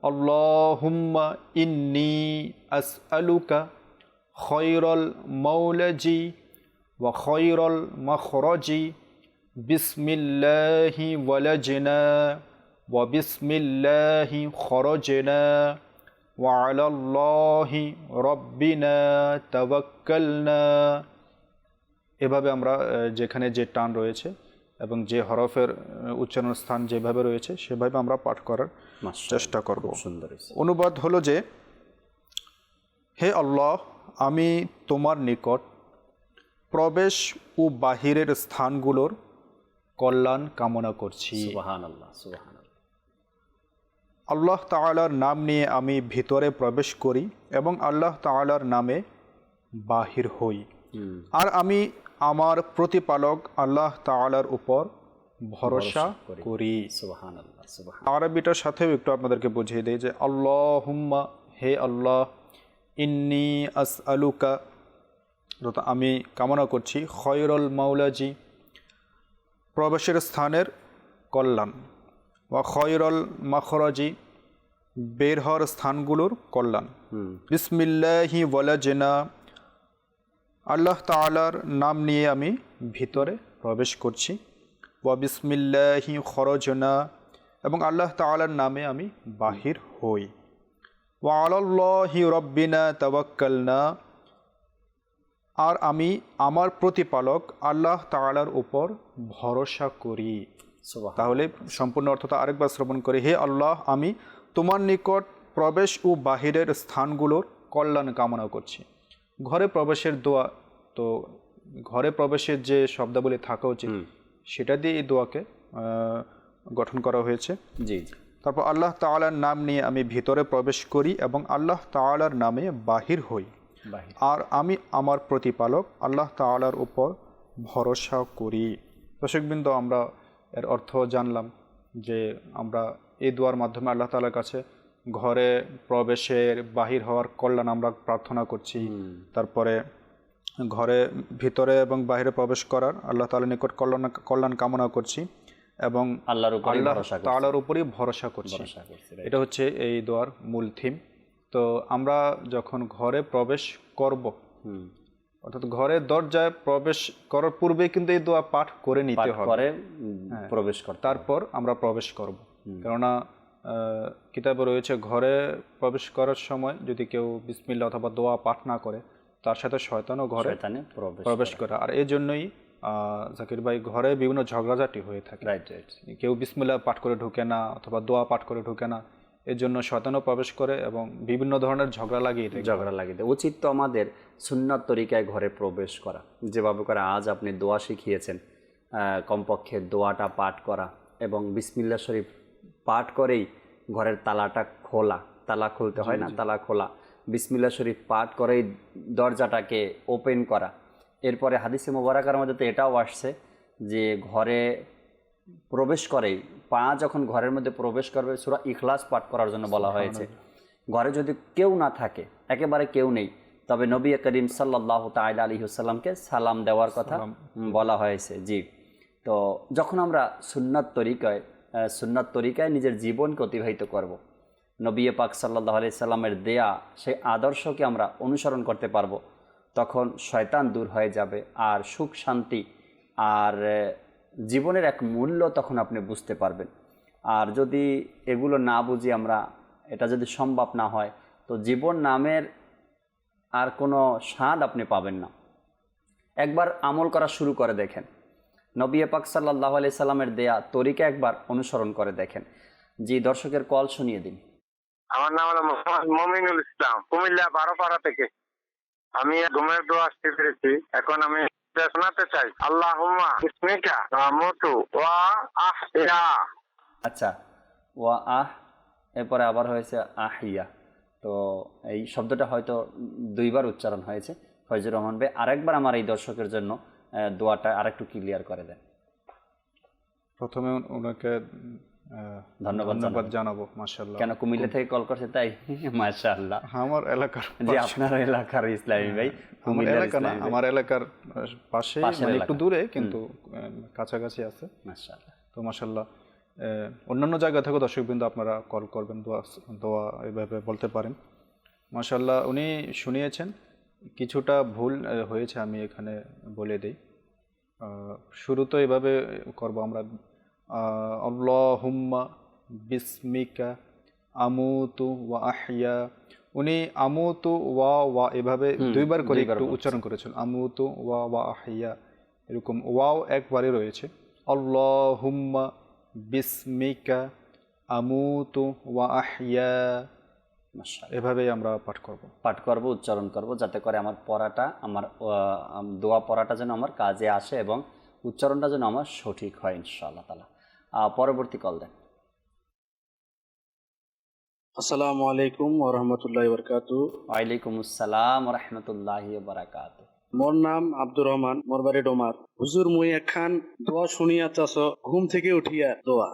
আল্লাহুম্মা ইন্নী আসআলুকা খয়রাল মাওলাজি ওয়া খয়রাল মাখরাজি বিসমিল্লাহি ওয়ালাজনা ওয়া বিসমিল্লাহি খরাজনা ওয়া আলাল্লাহি রব্বিনা তাওয়াক্কালনা। এভাবে আমরা যেখানে যে টান রয়েছে এবং যে হরফের উচ্চারণ স্থান যেভাবে রয়েছে সেভাবে আমরা পাঠ করার চেষ্টা করব। সুন্দর। অনুবাদ হলো যে, হে আল্লাহ, আমি তোমার নিকট প্রবেশ ও বাহিরের স্থানগুলোর কল্যাণ কামনা করছি। সুবহানাল্লাহ, সুবহানাল্লাহ। আল্লাহ তাআলার নাম নিয়ে আমি ভিতরে প্রবেশ করি এবং আল্লাহ তাআলার নামে বাহির হই। আর আমি আমার প্রতিপালক আল্লাহ তাআলার উপর ভরসা করি। সুবহানাল্লাহ, সুবহানাল্লাহ। আরবিটার সাথেও একটু আপনাদেরকে বুঝিয়ে দেই যে আল্লাহুম্মা, হে আল্লাহ, ইন্নী আসআলুকা, আমি কামনা করছি, খয়রুল মাওলাজি, প্রবেশের স্থানের কল্যাণ, ওয়া খয়রুল মাখরাজি, বের হওয়ার স্থানগুলোর কল্যাণ, বিসমিল্লাহি ওয়ালাজনা, আল্লাহ তাআলার নাম নিয়ে আমি ভিতরে প্রবেশ করছি, ওয়া বিসমিল্লাহি খরাজনা, এবং আল্লাহ তাআলার নামে আমি বাহির হই, ওয়া আলাল্লাহি রব্বিনা তাওয়াক্কালনা, আর আমি আমার প্রতিপালক আল্লাহ তাআলার উপর ভরসা করি। তাহলে সম্পূর্ণ অর্থটা আরেকবার শ্রবণ করি। হে আল্লাহ, আমি তোমার নিকট প্রবেশ ও বাহিরের স্থানগুলোর কল্যাণ কামনা করছি। ঘরে প্রবেশের দোয়া, তো ঘরে প্রবেশের যে শব্দাবলী থাকা উচিত সেটা দিয়ে এই দোয়াকে গঠন করা হয়েছে। জি। তারপর আল্লাহ তাআলার নাম নিয়ে আমি ভিতরে প্রবেশ করি এবং আল্লাহ তাআলার নামে বাহির হই, আর আমি আমার প্রতিপালক আল্লাহ তাআলার উপর ভরসা করি। দর্শকবৃন্দ, আমরা এর অর্থ জানলাম যে আমরা এই দোয়ার মাধ্যমে আল্লাহ তাআলার কাছে ঘরে প্রবেশের, বাহির হওয়ার কল্যাণ আমরা প্রার্থনা করছি। তারপরে ঘরে ভিতরে এবং বাহিরে প্রবেশ করার আল্লাহ তাআলার নিকট কল্যাণ কামনা করছি এবং আল্লাহ তাআলার উপরই ভরসা করছি। এটা হচ্ছে এই দোয়ার মূল থিম। তো আমরা যখন ঘরে প্রবেশ করব, অর্থাৎ ঘরের দরজায় প্রবেশ করার পূর্বে কিন্তু এই দোয়া পাঠ করে নিতে হবে, প্রবেশ করতে, তারপর আমরা প্রবেশ করব। কেননা কিতাবে রয়েছে ঘরে প্রবেশ করার সময় যদি কেউ বিসমিল্লাহ অথবা দোয়া পাঠ না করে তার সাথে শয়তানও ঘরে প্রবেশ করে। আর এই জন্যই জাকির ভাই, ঘরে বিভিন্ন ঝগড়াঝাটি হয়ে থাকে। কেউ বিসমিল্লাহ পাঠ করে ঢুকে না অথবা দোয়া পাঠ করে ঢুকে না, এর জন্য শয়তানও প্রবেশ করে এবং বিভিন্ন ধরনের ঝগড়া লাগিয়ে দেয়। উচিত তো আমাদের সুন্নাত তরিকায় ঘরে প্রবেশ করা, যেভাবে করে আজ আপনি দোয়া শিখিয়েছেন, কমপক্ষে দোয়াটা পাঠ করা এবং বিসমিল্লাহ শরীফ পাঠ করেই ঘরের তালাটা খোলা, তালা খুলতে হয় না, তালা খোলা, বিসমিল্লাহ শরীফ পাঠ করেই দরজাটাকে ওপেন করা। এরপরে হাদিসে মুবারাকার মধ্যে তো এটাও আসছে যে ঘরে প্রবেশ করেই পা যখন ঘরের মধ্যে প্রবেশ করবে সূরা ইখলাস পাঠ করার জন্য বলা হয়েছে। ঘরে যদি কেউ না থাকে, একেবারে কেউ নেই, তবে নবী করিম সাল্লাল্লাহু তাআলা আলাইহি ওয়াসাল্লামকে সালাম দেওয়ার কথা বলা হয়েছে। জি। তো যখন আমরা সুন্নাত তরিকায় নিজের জীবনকে অতিবাহিত করব, নবী পাক সাল্লাল্লাহু আলাইহি সাল্লামের দেয়া সেই আদর্শকে আমরা অনুসরণ করতে পারবো, তখন শয়তান দূর হয়ে যাবে আর সুখ শান্তি আর জীবনের এক মূল্য তখন আপনি বুঝতে পারবেন। আর যদি এগুলো না বুঝি আমরা, এটা যদি সম্ভব না হয়, তো জীবন নামের আর কোনো স্বাদ আপনি পাবেন না। একবার আমল করা শুরু করে দেখেন, নবী পাক সাল্লাল্লাহু আলাইহি সাল্লামের দেয়া তরিকা একবার অনুসরণ করে দেখেন। জি, দর্শকের কল শুনিয়ে দিন। আমার নাম হলো মোহাম্মদ মমিনুল ইসলাম, কুমিল্লা 12পাড়া থেকে। আমি ঘুমের দোয়া আসতে পেরেছি। এখন আমি এটা শোনাতে চাই। আল্লাহুম্মা বিসমিকা আমুতু ওয়া আহইয়া। আচ্ছা, ওয়া আহ, এরপরে আবার হয়েছে আহিয়া। তো এই শব্দটা হয়তো দুইবার উচ্চারণ হয়েছে। ফয়জুর রহমান ভাই আরেকবার আমার এই দর্শকের জন্য দোয়াটা আরেকটু ক্লিয়ার করে দেন। প্রথমে ওনাকে ধন্যবাদ জানাবো। মাশাআল্লাহ। কেন কুমিল্লা থেকে কল করছে তাই? মাশাআল্লাহ। আমার এলাকার জি, আপনার এলাকার ইসলামী ভাই। আমার এলাকা না, আমার এলাকার পাশে, মানে একটু দূরে কিন্তু কাছাকাছি আছে। মাশাআল্লাহ। তো মাশাআল্লাহ, অন্যান্য জায়গা থেকে দর্শকবৃন্দ আপনারা কল করবেন, দোয়া এভাবে বলতে পারেন। মাশাআল্লাহ, উনি শুনিয়েছেন। কিছুটা ভুল হয়েছে, আমি এখানে বলে দিই। শুরুতে এভাবে করব আমরা, আল্লাহুম্মা বিসমিকা আমুতু ওয়া আহইয়া। উনি আমুতু ওয়া এভাবে দুইবার করে একটু উচ্চারণ করেছেন, আমুতু ওয়া আহইয়া, এরকম ওয়াও একবারই রয়েছে। আল্লাহুম্মা বিসমিকা আমুতু ওয়া আহইয়া, এভাবেই আমরা পাঠ করব, উচ্চারণ করব, যাতে করে আমার পড়াটা, আমার দোয়া পড়াটা যেন আমার কাজে আসে এবং উচ্চারণটা যেন আমার সঠিক হয় ইনশাআল্লাহ তাআলা। পরবর্তী কল দেন। আসসালামু আলাইকুম ওয়া রাহমাতুল্লাহি ওয়া বারাকাতুহু। ওয়ালাইকুম আসসালাম ওয়া রাহমাতুল্লাহি ওয়া বারাকাতুহু। মোর নাম আব্দুর রহমান, মোর বাড়ি ডোমার। হুজুর, মুই একখান দোয়া শুনিয়া চাস, ঘুম থেকে উঠিয়া দোয়া।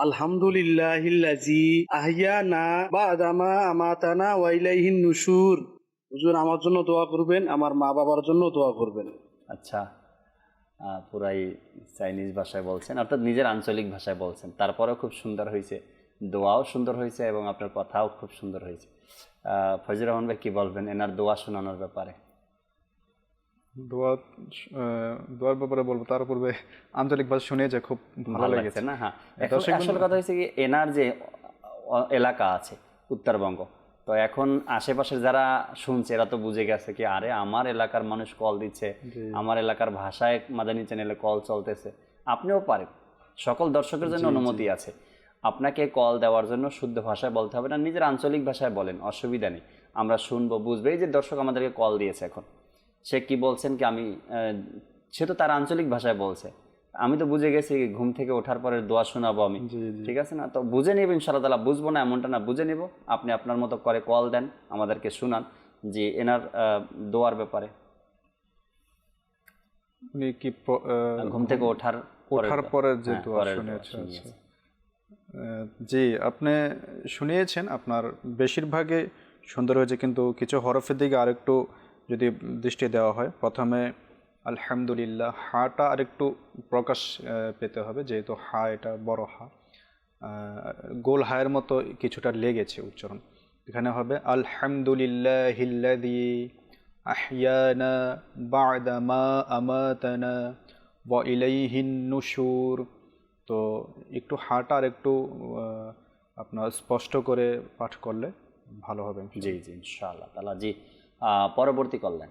আলহামদুলিল্লাহিল্লাযী আহইয়ানা বা'দামা আমাতানা ওয়া ইলাইহিন নুশুর। হুজুর, আমার জন্য দোয়া করবেন, আমার মা বাবার জন্য দোয়া করবেন। আচ্ছা, পুরাই চাইনিজ ভাষায় বলছেন, অর্থাৎ নিজের আঞ্চলিক ভাষায় বলছেন, তারপরেও খুব সুন্দর হয়েছে, দোয়াও সুন্দর হয়েছে এবং আপনার কথাও খুব সুন্দর হয়েছে। ফয়জুর রহমান ভাই কি বলবেন এনার দোয়া শোনানোর ব্যাপারে? দোয়ার ব্যাপারে বলবো, তার পূর্বে আঞ্চলিক ভাষা শুনে যে খুব ভালো লেগেছে না? হ্যাঁ, আসল কথা হয়েছে কি, এনার যে এলাকা আছে উত্তরবঙ্গ, তো এখন আশেপাশের যারা শুনছে এরা তো বুঝে গেছে কি আরে আমার এলাকার মানুষ কল দিচ্ছে, আমার এলাকার ভাষায় মাদানী চ্যানেলে কল চলতেছে, আপনিও পারেন। সকল দর্শকের জন্য অনুমতি আছে, আপনাকে কল দেওয়ার জন্য শুদ্ধ ভাষায় বলতে হবে না, নিজের আঞ্চলিক ভাষায় বলেন, অসুবিধা নেই, আমরা শুনবো, বুঝবো। এই যে দর্শক আমাদেরকে কল দিয়েছে, এখন সে কি বলছেন কি, সে তো তার আঞ্চলিক ভাষায় বলছে, আমি তো বুঝে গেছি ঘুম থেকে ওঠার পরে দোয়া শোনাবো আমি, ঠিক আছে না? তো বুঝে নেব ইনশাআল্লাহ তাআলা, বুঝবো না এমনটা না, বুঝে নেব। আপনি আপনার মতো করে কল দেন, আমাদেরকে শুনান যে এনার দোয়ার ব্যাপারে। উনি কি ঘুম থেকে ওঠার পরে যে দোয়া শুনিয়েছেন? জি, আপনি শুনিয়েছেন, আপনার বেশিরভাগই সুন্দর হয়েছে, কিন্তু কিছু হরফের দিকে আরেকটু যদি দৃষ্টি দেওয়া হয়, প্রথমে আলহামদুলিল্লাহ, হাটা আরেকটু প্রকাশ পেতে হবে, যেহেতু হা এটা বড় হা, গোল হায়ের মতো কিছুটা লেগেছে উচ্চারণ। এখানে হবে আলহামদুলিল্লাহিল্লাযী আহইয়ানা বা'দা মা আমাতানা ওয়া ইলাইহিন নুশুর। তো একটু হাটা আর একটু আপনার স্পষ্ট করে পাঠ করলে ভালো হবে। জি জি, ইনশাআল্লাহ তাআলা। জি, পরবর্তী করলেন।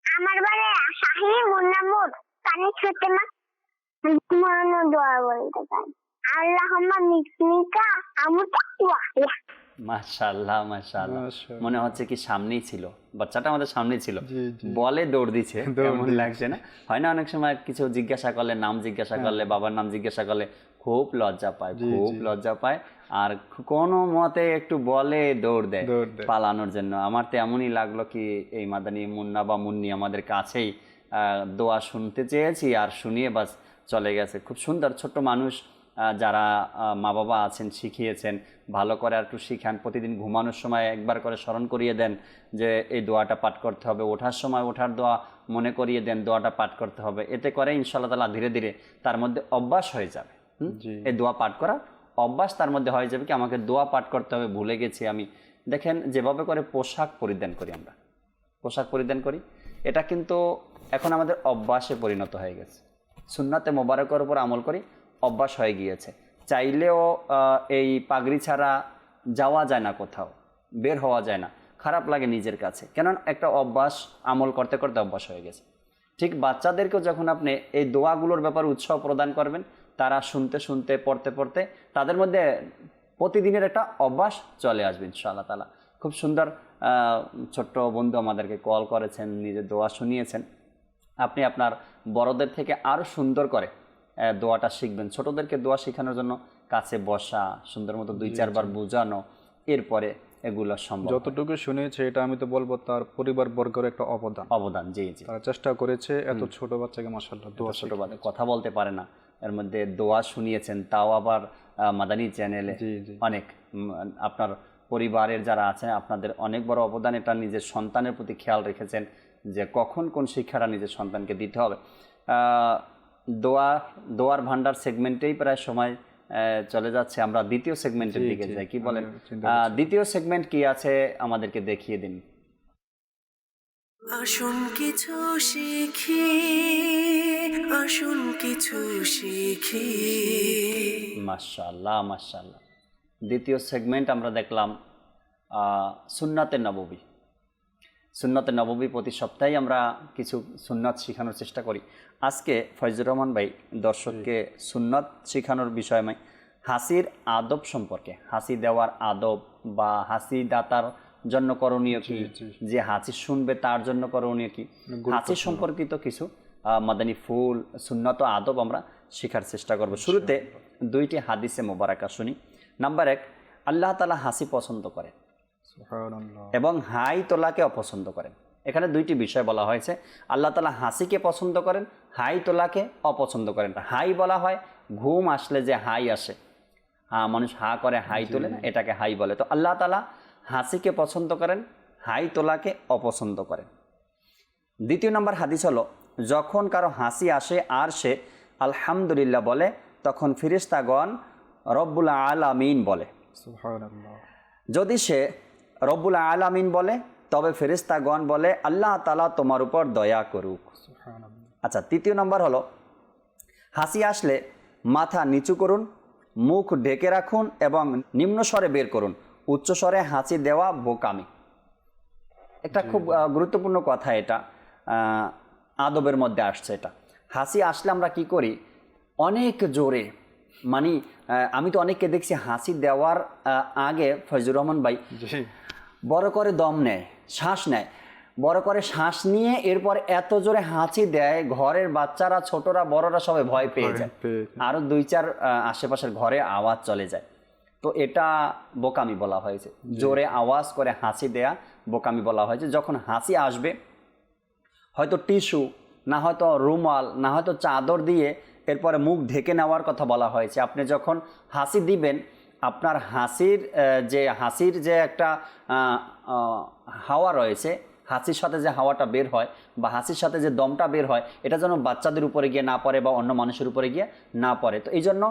আমার বাড়ি শাহী মুন্নামুর কানে ছুটে মা মনো দোয়া বলতে চাই। আল্লাহুম্মা বিসমিকা আমুতু ওয়া আহইয়া। মাশাআল্লাহ মাশাআল্লাহ, মনে হচ্ছে কি সামনেই ছিল, বাচ্চাটা আমাদের সামনেই ছিল, বলে দৌড় দিচ্ছে, কেমন লাগছে না? হয় না অনেক সময় কিছু জিজ্ঞাসা করলে, নাম জিজ্ঞাসা করলে, বাবার নাম জিজ্ঞাসা করলে খুব লজ্জা পায়, খুব লজ্জা পায়, আর কোনো মতে একটু বলে দৌড় দেয় পালানোর জন্য। আমার তো এমনই লাগলো কি এই মাদানী মুন্না বা মুন্নি আমাদের কাছেই দোয়া শুনতে চেয়েছি আর শুনিয়ে বাস চলে গেছে। খুব সুন্দর ছোট্ট মানুষ, যারা মা বাবা আছেন শিখিয়েছেন, ভালো করে আর একটু শিখান, প্রতিদিন ঘুমানোর সময় একবার করে স্মরণ করিয়ে দেন যে এই দোয়াটা পাঠ করতে হবে, ওঠার সময় ওঠার দোয়া মনে করিয়ে দেন দোয়াটা পাঠ করতে হবে। এতে করে ইনশাআল্লাহ তাআলা ধীরে ধীরে তার মধ্যে অভ্যাস হয়ে যাবে, এই দোয়া পাঠ করা অভ্যাস তার মধ্যে হয়ে যাবে কি আমাকে দোয়া পাঠ করতে হবে, ভুলে গেছি আমি। দেখেন যেভাবে করে পোশাক পরিধান করি, আমরা পোশাক পরিধান করি, এটা কিন্তু এখন আমাদের অভ্যাসে পরিণত হয়ে গেছে, সুন্নাতে মোবারকের উপর আমল করি, অভ্যাস হয়ে গিয়েছে। চাইলেও এই পাগড়ি ছাড়া যাওয়া যায় না, কোথাও বের হওয়া যায় না, খারাপ লাগে নিজের কাছে, কেন একটা অভ্যাস, আমল করতে করতে অভ্যাস হয়ে গেছে। ঠিক বাচ্চাদেরকেও যখন আপনি এই দোয়াগুলোর ব্যাপারে উৎসাহ প্রদান করবেন, তারা শুনতে শুনতে পড়তে পড়তে তাদের মধ্যে প্রতিদিনের একটা অভ্যাস চলে আসবে ইনশাআল্লাহ তাআলা। খুব সুন্দর ছোট্ট বন্ধু আমাদেরকে কল করেছেন, নিজের দোয়া শুনিয়েছেন। আপনি আপনার বড়দের থেকে আরও সুন্দর করে দোয়াটা শিখবেন। ছোটদেরকে দোয়া শেখানোর জন্য কাছে বসা, সুন্দর মতো 2-4 বার বোঝানো, এরপরে এগুলো সম্ভব। যতটুকু শুনেছে এটা আমি তো বলবো তার পরিবার বর্গের একটা অবদান। জি জি, তারা চেষ্টা করেছে এত ছোট বাচ্চাকে মাশাআল্লাহ দোয়া ছোট বাচ্চা কথা বলতে পারে না, এর মধ্যে দোয়া শুনিয়েছেন, তাও আবার মাদানী চ্যানেলে। অনেক আপনার পরিবারের যারা আছেন আপনাদের অনেক বড় অবদান। এটা নিজের সন্তানের প্রতি খেয়াল রেখেছেন যে কখন কোন শিক্ষাটা নিজের সন্তানকে দিতে হবে। দোয়ার ভান্ডার সেগমেন্টেই প্রায় সময় চলে যাচ্ছে, আমরা দ্বিতীয় সেগমেন্টের দিকে যাই। কি বলেন, দ্বিতীয় সেগমেন্ট কি আছে আমাদেরকে দেখিয়ে দিন। আসুন কিছু শিখি, আসুন কিছু শিখি। মাশাআল্লাহ মাশাআল্লাহ। দ্বিতীয় সেগমেন্ট আমরা দেখলাম সুন্নাতে নববী। সুন্নাতে নববী প্রতি সপ্তাহে আমরা কিছু সুন্নাত শেখানোর চেষ্টা করি। আজকে ফয়জুর রহমান ভাই দর্শককে সুন্নাত শেখানোর বিষয়ে হাসির আদব সম্পর্কে, হাসি দেওয়ার আদব বা হাসি দাতার জন্য করণীয় কি, যে হাসি শুনবে তার জন্য করণীয় কি, হাসি সম্পর্কিত কিছু মাদানী ফুল সুন্নাত ও আদব আমরা শেখার চেষ্টা করব। শুরুতে 2টি হাদিসে মোবারকা শুনি। নাম্বার 1, আল্লাহ তাআলা হাসি পছন্দ করেন এবং হাই তোলাকে অপছন্দ করেন। এখানে 2টি বিষয় বলা হয়েছে। আল্লাহ তাআলা হাসিকে পছন্দ করেন, হাই তোলাকে অপছন্দ করেন। হাই বলা হয় ঘুম আসলে যে হাই আসে, মানুষ হা করে হাই তোলে না, এটাকে হাই বলে। তো আল্লাহ তাআলা হাসিকে পছন্দ করেন, হাই তোলাকে অপছন্দ করেন। 2 নম্বর হাদিস হলো, যখন কারো হাসি আসে আর সে আলহামদুলিল্লাহ বলে তখন ফেরেশতাগণ রব্বুল আলামিন বলে। সুবহানাল্লাহ। যদি সে রব্বুল আলামিন বলে তবে ফেরেশতাগণ বলে আল্লাহ তাআলা তোমার উপর দয়া করুক। আচ্ছা, 3 নম্বর হলো, হাসি আসলে মাথা নিচু করুন, মুখ ঢেকে রাখুন এবং নিম্ন স্বরে বের করুন। উচ্চ স্বরে হাসি দেওয়া বোকামি। একটা খুব গুরুত্বপূর্ণ কথা, এটা আদবের মধ্যে আসছে। এটা হাসি আসলে আমরা কি করি, অনেক জোরে, মানে আমি তো অনেককে দেখছি হাসি দেওয়ার আগে ফয়জুর রহমান ভাই বড় করে দম নেয়, শ্বাস নেয়, বড় করে শ্বাস নিয়ে এরপর এত জোরে হাসি দেয় ঘরের বাচ্চারা, ছোটরা, বড়রা সবাই ভয় পেয়ে যায়, আরও 2-4 আশেপাশের ঘরে আওয়াজ চলে যায়। তো এটা বোকামি বলা হয়েছে। জোরে আওয়াজ করে হাসি দেয়া বোকামি বলা হয়েছে। যখন হাসি আসবে হয়তো টিস্যু, না হয়তো রুমাল, না হয়তো চাদর দিয়ে এরপরে মুখ ঢেকে নেওয়ার কথা বলা হয়েছে। আপনি যখন হাসি দিবেন আপনার হাসির যে একটা হাওয়া রয়েছে, হাসির সাথে যে হাওয়াটা বের হয় বা হাসির সাথে যে দমটা বের হয়, এটা যেন বাচ্চাদের উপরে গিয়ে না পড়ে বা অন্য মানুষের উপরে গিয়ে না পড়ে। তো এই জন্য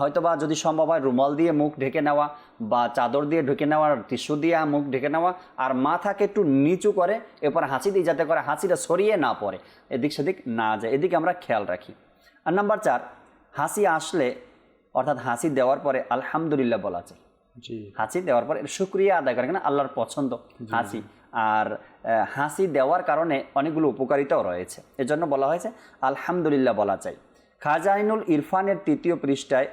হয়তোবা যদি সম্ভব হয় রুমাল দিয়ে মুখ ঢেকে নেওয়া বা চাদর দিয়ে ঢেকে নেওয়া, টিস্যু দিয়ে মুখ ঢেকে নেওয়া, আর মাথাকে একটু নিচু করে এরপর হাসি দিয়ে, যাতে করে হাসিটা সরিয়ে না পড়ে, এদিক সেদিক না যায়, এদিকে আমরা খেয়াল রাখি। আর নাম্বার 4, হাসি আসলে অর্থাৎ হাসি দেওয়ার পরে আলহামদুলিল্লাহ বলা যায়। হাসি দেওয়ার পরে শুকরিয়া আদায় করে, কেন আল্লাহর পছন্দ হাসি। আর হাসি দেওয়ার কারণে অনেকগুলো উপকারিতাও রয়েছে, এজন্য বলা হয়েছে আলহামদুলিল্লাহ বলা চাই। খাজাইনুল ইরফানের 3য় পৃষ্ঠায়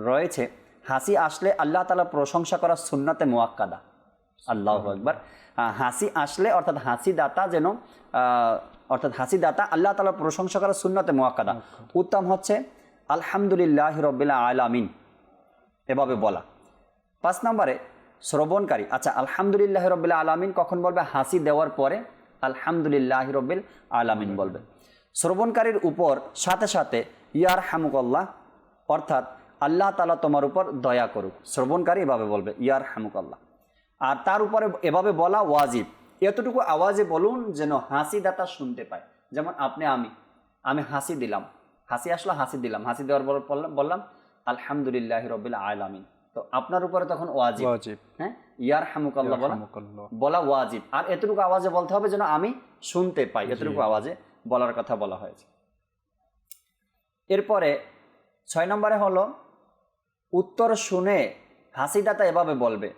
রয়েছে, হাসি আসলে আল্লাহ তাআলা প্রশংসা করা সুন্নাতে মুআক্কাদা। আল্লাহু আকবার। হাসি আসলে অর্থাৎ হাসি দাতা আল্লাহ তাআলা প্রশংসা করা সুন্নাতে মুআক্কাদা। উত্তম হচ্ছে আলহামদুলিল্লাহি রাব্বিল আলামিন এভাবে বলা। 5 নম্বরে শ্রবণকারী, আচ্ছা আলহামদুলিল্লাহি রাব্বিল আলামিন কখন বলবে? হাসি দেওয়ার পরে আলহামদুলিল্লাহি রাব্বিল আলামিন বলবে। শ্রবণকারীর উপর সাথে সাথে ইয়ারহামুকাল্লাহ, অর্থাৎ আল্লাহ তাআলা তোমার উপর দয়া করুক। শ্রবণকারী এভাবে বলবে ইয়ারহামুকাল্লাহ। আর তার উপরে এভাবে বলা ওয়াজিব, এতটুকু আওয়াজে বলুন যেন হাসি দাতা শুনতে পায়। যেমন আমি হাসি দিলাম, হাসি আসলো, হাসি দিলাম, হাসি দেওয়ার পর বললাম আলহামদুলিল্লাহি রাব্বিল আলামিন। তো আপনার উপরে তখন ওয়াজিব, হ্যাঁ, ইয়ারহামুকাল্লাহ বলা ওয়াজিব। আর এতটুকু আওয়াজে বলতে হবে যেন আমি শুনতে পাই, এতটুকু আওয়াজে বলার কথা বলা হয়েছে। এরপরে 6 নম্বরে হলো, উত্তর শুনে হাসিদাতা এভাবে বলবে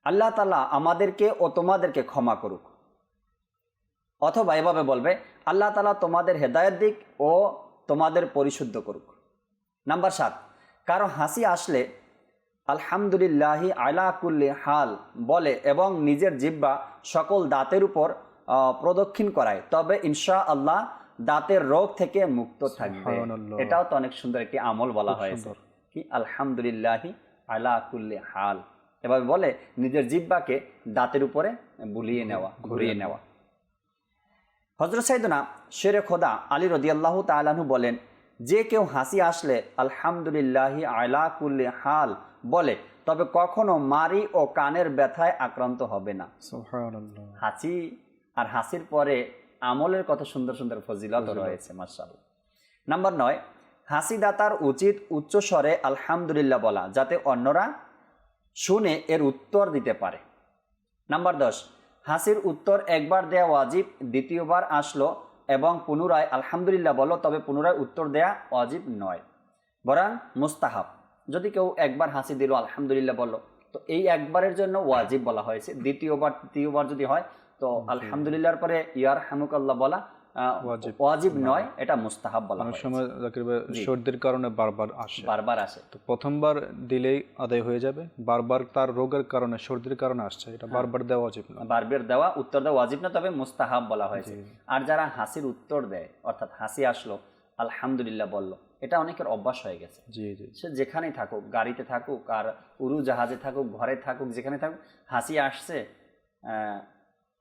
আল্লাহ তাআলা আমাদেরকে ও তোমাদেরকে ক্ষমা করুক। অথবা এভাবে বলবে আল্লাহ তাআলা তোমাদের হেদায়েত দিক ও তোমাদের পরিশুদ্ধ করুক। নাম্বার 7, কারো হাসি আসলে আলহামদুলিল্লাহি আলা কুল্লি হাল বলে এবং নিজের জিহ্বা সকল দাঁতের উপর প্রদক্ষিণ করায়, তবে ইনশা আল্লাহ দাঁতের রোগ থেকে মুক্ত থাকবে। সুবহানাল্লাহ। এটাও তো অনেক সুন্দর একটি আমল বলা খুব হয়েছে, সুন্দর। কি আলহামদুলিল্লাহি আলা কুল্লি হাল, এভাবে বলে নিজের জিহ্বাকে দাঁতের উপরে বুলিয়ে নেওয়া, ঘুরিয়ে নেওয়া। হযরত সাইয়েদনা শেরে খোদা আলী রাদিয়াল্লাহু তাআলা আনহু বলেন, যে কেউ হাসি আসলে আলহামদুলিল্লাহি আলা কুল্লি হাল বলে তবে কখনো মারি ও কানের ব্যথায় আক্রান্ত হবে না। সুবহানাল্লাহ। হাসি আর হাসির পরে আমলের কত সুন্দর সুন্দর ফজিলত রয়েছে, মাশাআল্লাহ। নাম্বার 9, হাসিদাতার উচিত উচ্চ স্বরে আলহামদুলিল্লাহ বলা, যাতে অন্যরা শুনে এর উত্তর দিতে পারে। নাম্বার 10, হাসির উত্তর একবার দেয়া ওয়াজিব, দ্বিতীয়বার আসলো এবং পুনরায় আলহামদুলিল্লাহ বলো, তবে পুনরায় উত্তর দেয়া ওয়াজিব নয়, বরং মুস্তাহাব। যদি কেউ একবার হাসি দিল আলহামদুলিল্লাহ বলল, তো এই একবারের জন্য ওয়াজিব বলা হয়েছে। দ্বিতীয়বার তৃতীয়বার যদি হয় তো আলহামদুলিল্লাহর পরে ইয়ার হামুকাল্লাহ বলা ওয়াজিব নয়, এটা মুস্তাহাব বলা অনেক হয়েছে। সময় জাকির ভাই সর্দির কারণে বারবার আসে, তো প্রথমবার দিলেই আদায় হয়ে যাবে। বারবার তার রোগের কারণে, সর্দির কারণে আসছে, এটা বারবার দেওয়া উচিত না। বারবার দেওয়া উত্তর দেওয়া ওয়াজিব না, তবে মুস্তাহাব বলা হয়েছে। আর যারা হাসির উত্তর দেয়, অর্থাৎ হাসি আসলো আলহামদুলিল্লাহ বলল, এটা অনেকের অভ্যাস হয়ে গেছে। জি জি। সে যেখানেই থাকুক, গাড়িতে থাকুক আর উড়োজাহাজে থাকুক, ঘরে থাকুক, যেখানে থাকুক, হাসি আসছে,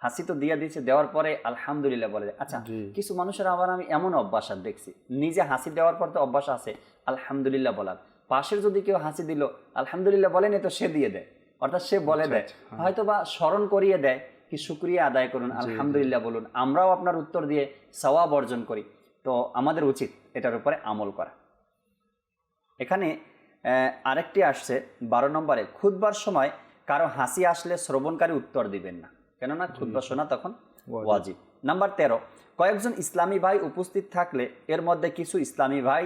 হাসি তো দিয়ে দিচ্ছে, দেওয়ার পরে আলহামদুলিল্লাহ বলে। আচ্ছা, কিছু মানুষের আবার আমি এমন অভ্যাস দেখছি, নিজে হাসি দেওয়ার পর তো অভ্যাস আছে আলহামদুলিল্লাহ বলার, পাশের যদি কেউ হাসি দিল আলহামদুলিল্লাহ বলেনি তো সে দিয়ে দেয়, অর্থাৎ সে বলে দেয়, হয়তো বা স্মরণ করিয়ে দেয় কি শুকরিয়া আদায় করুন, আলহামদুলিল্লাহ বলুন, আমরাও আপনার উত্তর দিয়ে সওয়াব অর্জন করি। তো আমাদের উচিত এটার উপরে আমল করা। এখানে আরেকটি আসছে 12 নম্বরে, খুতবার সময় কারো হাসি আসলে শ্রবণকারী উত্তর দিবেন না, কেননা খুতবা শোনা তখন ওয়াজিব। নাম্বার 13, কয়েকজন ইসলামী ভাই উপস্থিত থাকলে এর মধ্যে কিছু ইসলামী ভাই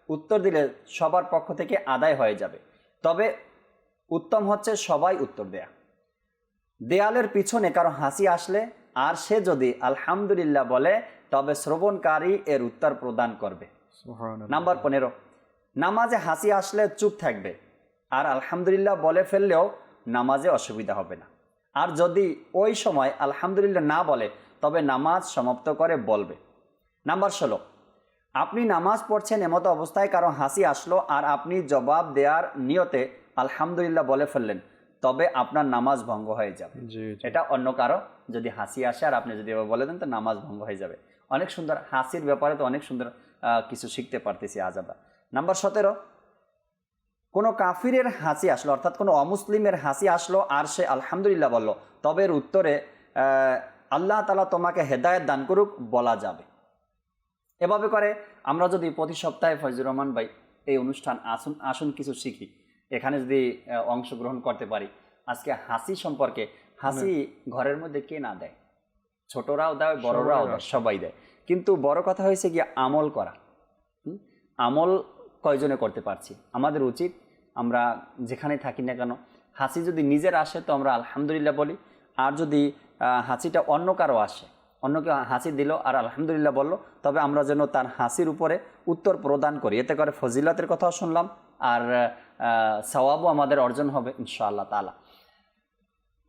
উত্তর দিলে সবার পক্ষ থেকে আদায় হয়ে যাবে, তবে উত্তম হচ্ছে সবাই উত্তর দেয়া। দেয়ালের পিছনে কারো হাসি আসলে আর সে যদি আলহামদুলিল্লাহ বলে তবে শ্রবণকারী এর উত্তর প্রদান করবে। নাম্বার 15, নামাজে হাসি আসলে চুপ থাকবে, আর আলহামদুলিল্লাহ বলে ফেললেও নামাজে অসুবিধা হবে না। আর যদি ওই সময় আলহামদুলিল্লাহ না বলে তবে নামাজ সমাপ্ত করে বলবে। নাম্বার 16, আপনি নামাজ পড়ছেন, এমতো অবস্থায় কারো হাসি আসলো আর আপনি জবাব দেওয়ার নিয়তে আলহামদুলিল্লাহ বলে ফেললেন, তবে আপনার নামাজ ভঙ্গ হয়ে যাবে। এটা অন্য কারো যদি হাসি আসে আর আপনি যদি এবার বলে দেন তো নামাজ ভঙ্গ হয়ে যাবে। অনেক সুন্দর হাসির ব্যাপারে তো অনেক সুন্দর কিছু শিখতে পারতেছি আজ আমরা। নাম্বার 17, কোনো কাফিরের হাসি আসলো, অর্থাৎ কোনো অমুসলিমের হাসি আসলো আর সে আলহামদুলিল্লাহ বলল, তবে এর উত্তরে আল্লাহ তাআলা তোমাকে হেদায়েত দান করুক বলা যাবে। এভাবে করে আমরা যদি প্রতি সপ্তাহে ফয়জুর রহমান ভাই এই অনুষ্ঠান আসুন কিছু শিখি, এখানে যদি অংশগ্রহণ করতে পারি। আজকে হাসি সম্পর্কে, হাসি ঘরের মধ্যে কে না দেয়, ছোটরাও দেয়, বড়রাও দেয়, সবাই দেয়, কিন্তু বড় কথা হয়েছে কি আমল করা। আমল কয়জনে করতে পারছি? আমাদের উচিত আমরা যেখানে থাকি না কেন, হাসি যদি নিজের আসে তো আমরা আলহামদুলিল্লাহ বলি, আর যদি হাসিটা অন্য কারো আসে, অন্য কেউ হাসি দিল আর আলহামদুলিল্লাহ বলল, তবে আমরা যেন তার হাসির উপরে উত্তর প্রদান করি। এতে করে ফজিলতের কথাও শুনলাম আর সওয়াবও আমাদের অর্জন হবে ইনশাআল্লাহ তাআলা।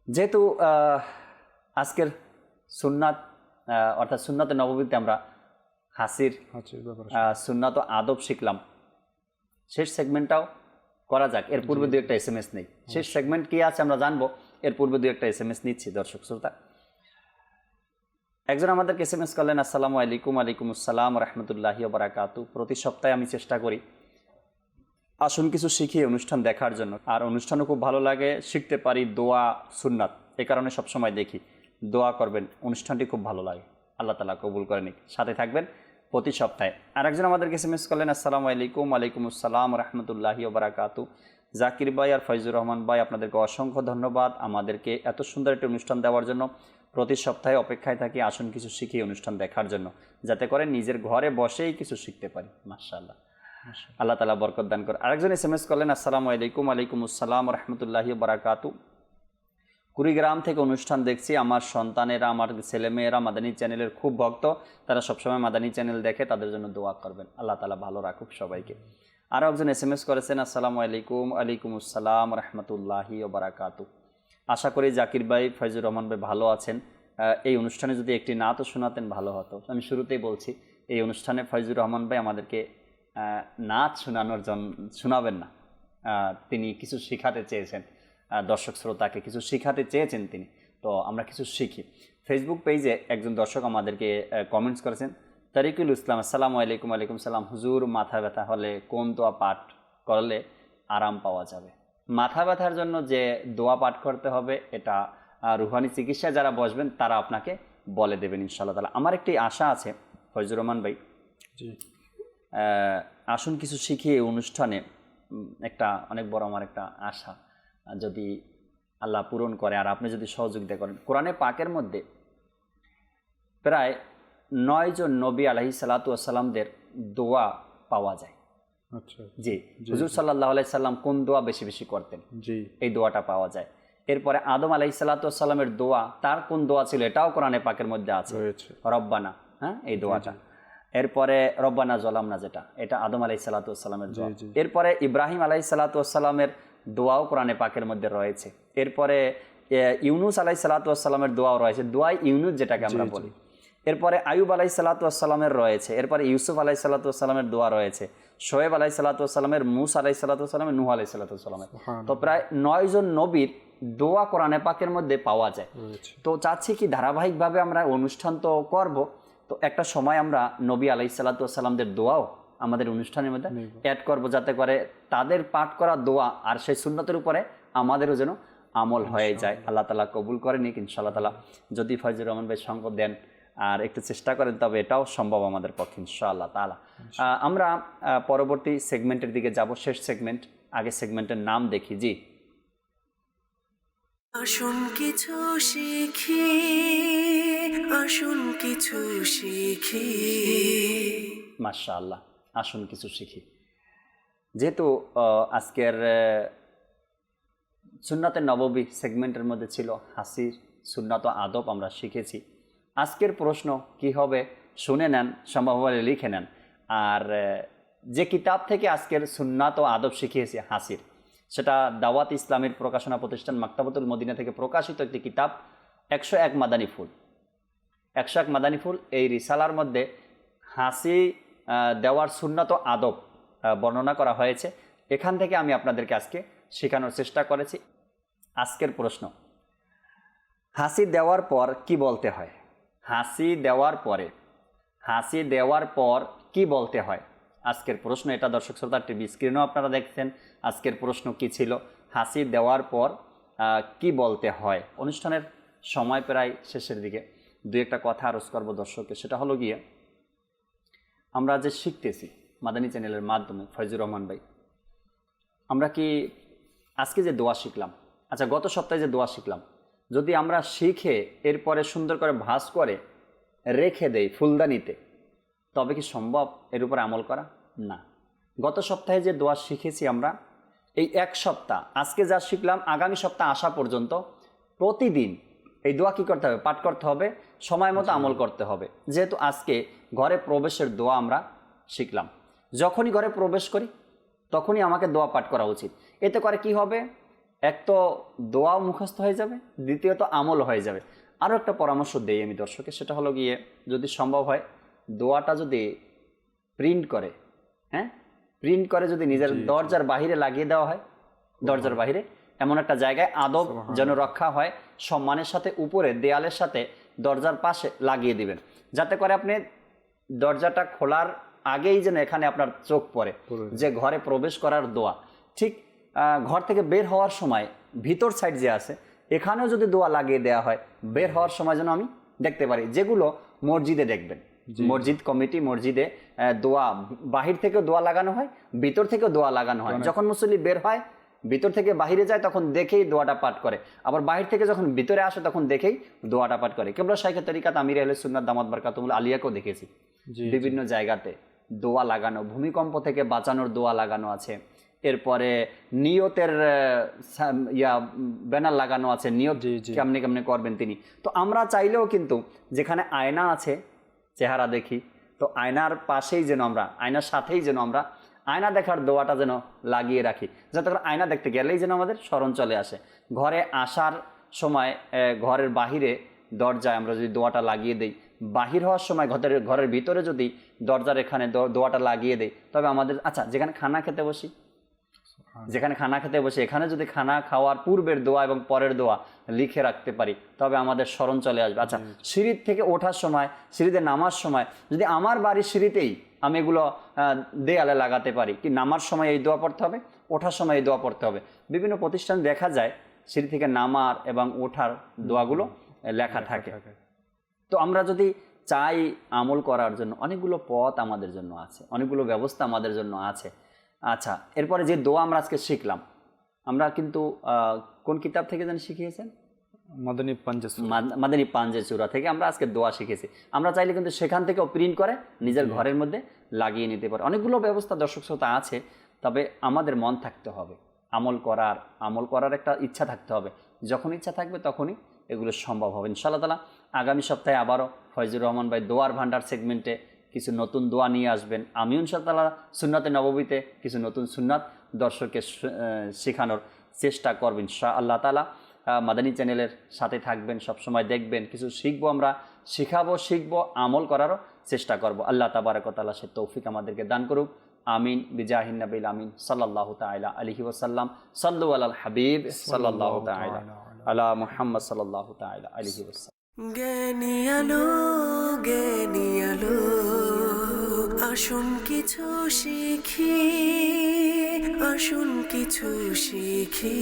যেহেতু আজকের সুন্নাত অর্থাৎ সুন্নাতে নববীতে আমরা হাসির সুন্নাত ও আদব শিখলাম, শেষ সেগমেন্টটাও করা যাক। এর পূর্বে দু একটা SMS নেই, শেষ সেগমেন্ট কি আছে আমরা জানবো, এর পূর্বে দু একটা SMS নিচ্ছি দর্শক শ্রোতা। একজন আমাদেরকে SMS করলেন, আসসালামু আলাইকুম। আলাইকুম আসসালাম রহমতুল্লাহি ওয়া বারাকাতু। প্রতি সপ্তাহে আমি চেষ্টা করি আসুন কিছু শিখি অনুষ্ঠান দেখার জন্য, আর অনুষ্ঠানও খুব ভালো লাগে, শিখতে পারি দোয়া সুন্নাত, এই কারণে সবসময় দেখি। দোয়া করবেন, অনুষ্ঠানটি খুব ভালো লাগে, আল্লাহ তাআলা কবুল করে নিক, সাথে থাকবেন প্রতি সপ্তাহে। আর একজন আমাদেরকে SMS করলেন, আসসালামু আলাইকুম। আলাইকুম আসসালাম রহমতুল্লাহি ওয়া বারাকাতু। জাকির ভাই আর ফয়জুর রহমান ভাই, আপনাদেরকে অসংখ্য ধন্যবাদ আমাদেরকে এত সুন্দর একটি অনুষ্ঠান দেওয়ার জন্য। প্রতি সপ্তাহে অপেক্ষায় থাকি আসুন কিছু শিখি অনুষ্ঠান দেখার জন্য, যাতে করে নিজের ঘরে বসেই কিছু শিখতে পারি। মাশাআল্লাহ, আল্লাহ তাআলা বরকত দান করে। আরেকজন SMS করলেন, আসসালামু আলাইকুম। আলাইকুম আসসালাম রহমতুল্লাহি ওয়া বারাকাতু। কুড়িগ্রাম থেকে অনুষ্ঠান দেখছি, আমার সন্তানেরা, আমার ছেলেমেয়েরা মাদানী চ্যানেলের খুব ভক্ত, তারা সবসময় মাদানী চ্যানেল দেখে, তাদের জন্য দোয়া করবেন। আল্লাহ তাআলা ভালো রাখুক সবাইকে। আরও একজন SMS করেছেন, আসসালামু আলাইকুম। আলাইকুম আসসালাম রহমতুল্লাহি ওয়া বারাকাতুহু। আশা করি জাকির ভাই, ফয়জুর রহমান ভাই ভালো আছেন। এই অনুষ্ঠানে যদি একটি নাতও শোনাতেন ভালো হতো। আমি শুরুতেই বলছি, এই অনুষ্ঠানে ফয়জুর রহমান ভাই আমাদেরকে নাচ শোনাবেন না, তিনি কিছু শেখাতে চেয়েছেন, দর্শক শ্রোতাকে কিছু শেখাতে চেয়েছেন তিনি, তো আমরা কিছু শিখি। ফেসবুক পেজে একজন দর্শক আমাদেরকে কমেন্টস করেছেন, তারিকুল ইসলাম, আসসালামু আলাইকুম। আলাইকুম সালাম। হুজুর, মাথা ব্যথা হলে কোন দোয়া পাঠ করলে আরাম পাওয়া যাবে? মাথা ব্যথার জন্য যে দোয়া পাঠ করতে হবে, এটা রুহানি চিকিৎসায় যারা বসবেন তারা আপনাকে বলে দেবেন ইনশাআল্লাহ তাআলা। আমার একটি আশা আছে ফয়জুর রহমান ভাই, জি, আসুন কিছু শিখি এই অনুষ্ঠানে, একটা অনেক বড় আমার একটা আশা, যদি আল্লাহ পূরণ করে আর আপনি যদি সহযোগিতা করেন। কোরআনে পাকের মধ্যে প্রায় 9 জন নবী আলাইহিসসালাতু ওয়াসসালামদের দোয়া পাওয়া যায়। আচ্ছা, জি, হুজুর সাল্লাল্লাহু আলাইহি সাল্লাম কোন দোয়া বেশি বেশি করতেন, জি, এই দোয়াটা পাওয়া যায়। এরপরে আদম আলাইহিসসালাতু ওয়াসসালামের দোয়া, তার কোন দোয়া ছিল এটাও কোরআনে পাকের মধ্যে আছে, রয়েছে। রব্বানা, হ্যাঁ, এই দোয়াটা। এরপরে রব্বানা জলামনা, যেটা এটা আদম আলাইহিসসালাতু ওয়াসসালামের দোয়া। জি। এরপরে ইব্রাহিম আলাইহিসসালাতু ওয়াসসালামের দোয়াও কোরআনে পাকের মধ্যে রয়েছে। এরপরে ইউনুস আলাইহিসসালাতু ওয়াসসালামের দোয়াও রয়েছে, দোয়াই ইউনুস যেটাকে আমরা বলি। এরপরে আয়ুব আলাইহিসসালাতু ওয়াসসালামের রয়েছে। এরপরে ইউসুফ আলাইহিসসালাতু ওয়াসসালামের দোয়া রয়েছে, শোয়েব আলাইহিসসালাতু ওয়াসসালামের, মুসা আলাইহিসসালাতু ওয়াসসালামের, নূহ আলাইহিসসালাতু ওয়াসসালামের। তো প্রায় 9 জন নবীর দোয়া কোরআনে পাকের মধ্যে পাওয়া যায়। তো চাচ্ছি কি ধারাবাহিকভাবে আমরা অনুষ্ঠান তো করব, তো একটা সময় আমরা নবী আলাইহিসসালাতু ওয়াসসালামদের দোয়াও আমাদের অনুষ্ঠানের মধ্যে অ্যাড করব, যাতে করে তাদের পাঠ করা দোয়া আর সেই সুন্নতের উপরে আমাদেরও যেন আমল হয়ে যায়। আল্লাহ তাআলা কবুল করে নিক ইনশাআল্লাহ তাআলা। যদি ফয়জুর রহমান ভাই সঙ্গ দেন আর একটু চেষ্টা করেন, তবে এটাও সম্ভব আমাদের পক্ষে ইনশাআল্লাহ তাআলা। আমরা পরবর্তী সেগমেন্টের দিকে যাব, শেষ সেগমেন্ট। আগে সেগমেন্টের নাম দেখি। জি, আসুন কিছু শিখি, আসুন কিছু শিখি। মাশাআল্লাহ, আসুন কিছু শিখি। যেহেতু আজকের সুন্নাতে নববী সেগমেন্টের মধ্যে ছিল হাসির সুন্নাত ও আদব, আমরা শিখেছি। আজকের প্রশ্ন কি হবে শুনে নেন, সম্ভব হলে লিখে নেন। আর যে কিতাব থেকে আজকের সুন্নাত ও আদব শিখিয়েছি হাসির, সেটা দাওয়াত ইসলামের প্রকাশনা প্রতিষ্ঠান মাকতাবাতুল মদিনা থেকে প্রকাশিত একটি কিতাব, 101 মাদানী ফুল। 101 মাদানী ফুল, এই রিসালার মধ্যে হাসি দেওয়ার সুন্নাত ও আদব বর্ণনা করা হয়েছে। এখান থেকে আমি আপনাদেরকে আজকে শেখানোর চেষ্টা করেছি। আজকের প্রশ্ন, হাসি দেওয়ার পর কি বলতে হয়? হাসি দেওয়ার পর কি বলতে হয়? আজকের প্রশ্ন এটা। দর্শক শ্রোতা, টিভি স্ক্রিনেও আপনারা দেখছেন আজকের প্রশ্ন কি ছিল, হাসি দেওয়ার পর কি বলতে হয়। অনুষ্ঠানের সময় প্রায় শেষের দিকে, দুই একটা কথা আরজ করবো দর্শককে। সেটা হলো গিয়ে, আমরা যে শিখতেছি মাদানী চ্যানেলের মাধ্যমে, ফয়জুর রহমান ভাই, আমরা কি আজকে যে দোয়া শিখলাম, আচ্ছা গত সপ্তাহে যে দোয়া শিখলাম, যদি আমরা শিখে এরপরে সুন্দর করে ভাঁজ করে রেখে দেই ফুলদানিতে, তবে কি সম্ভব এর উপরে আমল করা? না। গত সপ্তাহে যে দোয়া শিখেছি আমরা, এই এক সপ্তাহ, আজকে যা শিখলাম আগামী সপ্তাহ আসা পর্যন্ত প্রতিদিন এই দোয়া কী করতে হবে? পাঠ করতে হবে, সময় মতো আমল করতে হবে। যেহেতু আজকে ঘরে প্রবেশের দোয়া আমরা শিখলাম, যখনই ঘরে প্রবেশ করি তখনই আমাকে দোয়া পাঠ করা উচিত। এতে করে কি হবে? এক তো দোয়াও মুখস্থ হয়ে যাবে, দ্বিতীয়ত আমল হয়ে যাবে। আরও একটা পরামর্শ দেই আমি দর্শকে, সেটা হলো গিয়ে, যদি সম্ভব হয় দোয়াটা যদি প্রিন্ট করে, হ্যাঁ, প্রিন্ট করে যদি নিজের দরজার বাহিরে লাগিয়ে দেওয়া হয়, দরজার বাহিরে এমন একটা জায়গায় আদব যেন রক্ষা হয়, সম্মানের সাথে উপরে দেয়ালের সাথে দরজার পাশে লাগিয়ে দিবেন, যাতে করে আপনি দরজাটা খোলার আগেই যেন এখানে আপনার চোখ পড়ে যে ঘরে প্রবেশ করার দোয়া। ঠিক ঘর থেকে বের হওয়ার সময় ভিতর সাইড যে আছে, এখানেও যদি দোয়া লাগিয়ে দেওয়া হয়, বের হওয়ার সময় যেন আমি দেখতে পারি। যেগুলো মসজিদে দেখবেন, মসজিদ কমিটি, মসজিদে দোয়া বাহির থেকেও দোয়া লাগানো হয়, ভিতর থেকেও দোয়া লাগানো হয়। যখন মুসল্লি বের হয়, ভিতর থেকে বাহিরে যায়, তখন দেখেই দোয়াটা পাঠ করে। আবার বাহির থেকে যখন ভিতরে আসে, তখন দেখেই দোয়াটা পাঠ করে। কেবলা শাইখে তরিকাত আমির আহলে সুন্নাত দামাত বারকাতুহুল আলিয়াকেও দেখেছি বিভিন্ন জায়গাতে দোয়া লাগানো, ভূমিকম্প থেকে বাঁচানোর দোয়া লাগানো আছে। এরপরে নিয়তের ব্যানার লাগানো আছে, নিয়ত কেমনে কেমনে করবেন তিনি। তো আমরা চাইলেও কিন্তু যেখানে আয়না আছে চেহারা দেখি, তো আয়নার পাশেই যেন আমরা, আয়নার সাথেই যেন আমরা আয়না দেখার দোয়াটা যেন লাগিয়ে রাখি, যাতে করে আয়না দেখতে গেলেই যেন আমাদের স্মরণ চলে আসে। ঘরে আসার সময় ঘরের বাহিরে দরজায় আমরা যদি দোয়াটা লাগিয়ে দেই, বাহির হওয়ার সময় ঘরের ভিতরে যদি দরজার এখানে দোয়াটা লাগিয়ে দেই, তবে আমাদের আচ্ছা যেখানে খানা খেতে বসি, এখানে যদি খানা খাওয়ার পূর্বের দোয়া এবং পরের দোয়া লিখে রাখতে পারি, তবে আমাদের স্মরণ চলে আসবে। আচ্ছা, সিঁড়ি থেকে ওঠার সময়, সিঁড়িতে নামার সময় যদি আমার বাড়ির সিঁড়িতেই আমি এগুলো দেয়ালে লাগাতে পারি, কি নামার সময় এই দোয়া পড়তে হবে, ওঠার সময় এই দোয়া পড়তে হবে। বিভিন্ন প্রতিষ্ঠান দেখা যায় সিঁড়ি থেকে নামার এবং ওঠার দোয়াগুলো লেখা থাকে। তো আমরা যদি চাই আমল করার জন্য, অনেকগুলো পথ আমাদের জন্য আছে, অনেকগুলো ব্যবস্থা আমাদের জন্য আছে। আচ্ছা, এরপরে যে দোয়া আমরা আজকে শিখলাম, আমরা কিন্তু কোন কিতাব থেকে যেন শিখিয়েছেন? মাদানী পাঞ্জে চূড়া থেকে আমরা আজকে দোয়া শিখেছি। আমরা চাইলে কিন্তু সেখান থেকেও প্রিন্ট করে নিজের ঘরের মধ্যে লাগিয়ে নিতে পারি। অনেকগুলো ব্যবস্থা দর্শক শ্রোতা আছে, তবে আমাদের মন থাকতে হবে, আমল করার একটা ইচ্ছা থাকতে হবে। যখন ইচ্ছা থাকবে তখনই এগুলো সম্ভব হবে ইনশাআল্লাহ তাআলা। আগামী সপ্তাহে আবারও ফয়জুর রহমান ভাই দোয়ার ভান্ডার সেগমেন্টে কিছু নতুন দোয়া নিয়ে আসবেন। আমিও ইনশাআল্লাহ তাআলা সুন্নাতে নববীতে কিছু নতুন সুন্নাত দর্শককে শেখানোর চেষ্টা করব ইনশাআল্লাহ তাআলা। মাদানী চ্যানেলের সাথে থাকবেন, সবসময় দেখবেন, কিছু শিখবো, আমরা শিখবো, আমল করারও চেষ্টা করব। আল্লাহ তাবারক ওয়া তাআলা সে তৌফিক আমাদেরকে দান করুক। আমিন বিজাহিন নবিল আমিন সাল্লাল্লাহু তাআলা আলাইহি ওয়াসাল্লাম। সাল্লু আলাল হাবিব সাল্লাল্লাহু তাআলা আলা মুহাম্মদ সাল্লাল্লাহু তাআলা আলাইহি ওয়াসাল্লাম। জ্ঞানী আলো আসুন কিছু শিখি, আসুন কিছু শিখি।